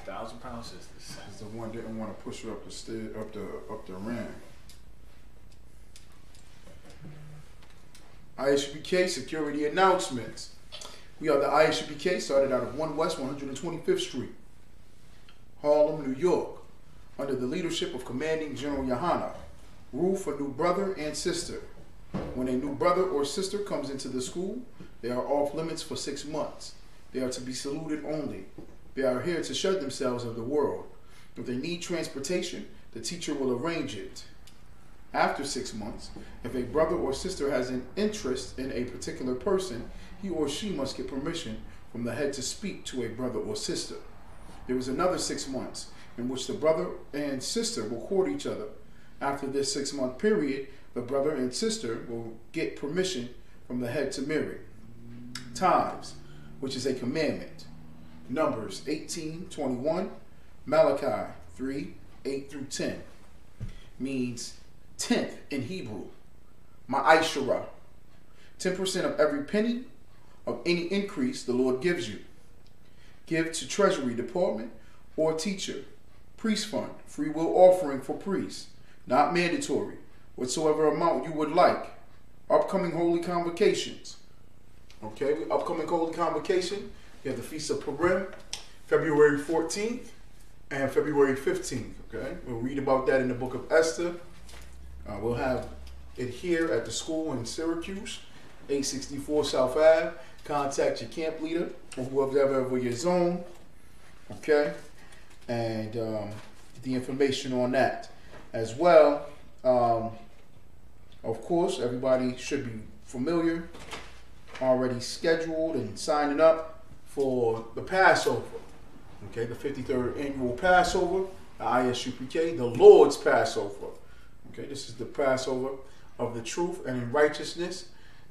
1,000-pound sisters. Cause the one didn't want to push her up the stair, up the ramp. ISUPK security announcements. We are the ISUPK, started out of 1 West 125th Street, Harlem, New York, under the leadership of Commanding General Yohana. Rule for new brother and sister. When a new brother or sister comes into the school, they are off limits for 6 months. They are to be saluted only. They are here to shed themselves of the world. If they need transportation, the teacher will arrange it. After 6 months, if a brother or sister has an interest in a particular person, he or she must get permission from the head to speak to a brother or sister. There is another 6 months in which the brother and sister will court each other. After this 6-month period, the brother and sister will get permission from the head to marry. Tithes, which is a commandment. Numbers 18:21, Malachi 3:8-10, means 10th in Hebrew. Ma'ashara, 10% of every penny of any increase the Lord gives you. Give to Treasury Department or teacher. Priest fund, free will offering for priests. Not mandatory. Whatsoever amount you would like. Upcoming holy convocations. Okay, upcoming holy convocation. You have the Feast of Purim, February 14th and February 15th. Okay, we'll read about that in the book of Esther. We'll have it here at the school in Syracuse, 864 South Ave. Contact your camp leader or whoever your zone. Okay, and the information on that as well. Of course, everybody should be familiar, already scheduled and signing up for the Passover. Okay, the 53rd annual Passover, the ISUPK, the Lord's Passover. Okay, this is the Passover of the truth and in righteousness.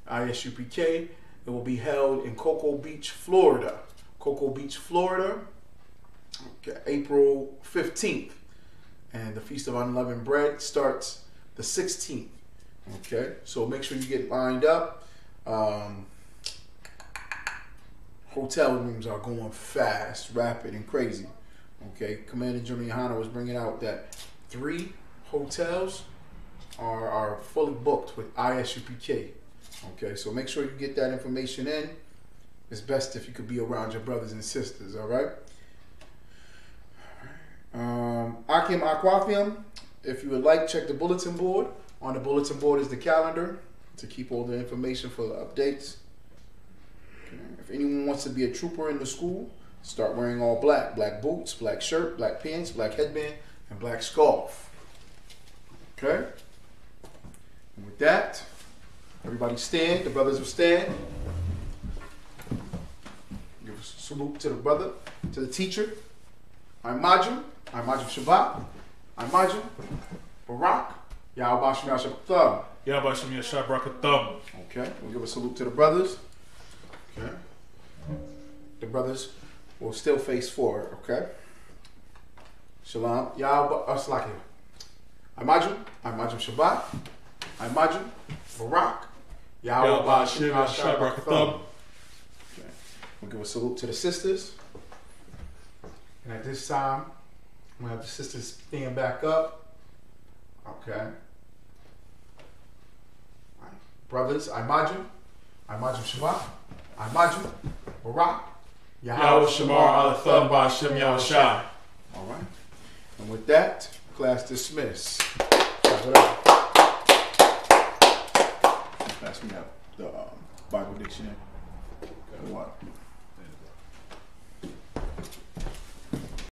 ISUPK, it will be held in Cocoa Beach, Florida. Cocoa Beach, Florida, okay, April 15th. And the Feast of Unleavened Bread starts the 16th. Okay, so make sure you get lined up. Hotel rooms are going fast, rapid, and crazy. Okay, Commander General Yohana was bringing out that 3 hotels are fully booked with ISUPK. Okay, so make sure you get that information in. It's best if you could be around your brothers and sisters, all right? Akim Aquafium, if you would like, check the bulletin board. On the bulletin board is the calendar to keep all the information for the updates. Okay. If anyone wants to be a trooper in the school, start wearing all black. Black boots, black shirt, black pants, black headband, and black scarf. Okay? And with that, everybody stand. The brothers will stand. Give a salute to the brother, to the teacher. I'm Majum Shabbat. I'm Majum Barak. Yahweh Shem Yashab Thumb. Yahweh Shem Yashab Thumb. Okay, we'll give a salute to the brothers. Okay. The brothers will still face forward, okay? Shalom. Yahweh Aslakim. I'm Majum Shabbat. I'm Majum Barak. Yahweh Shem Yashab Thumb. We'll give a salute to the sisters. And at this time, I'm gonna have the sisters stand back up. Okay. All right. Brothers, I Majum Shabbat, I Majum, Barak, Yahweh Shamar al Thumb by Shem Yahushai. All right. And with that, class dismissed. Clap it up. Class, we have the Bible dictionary. What?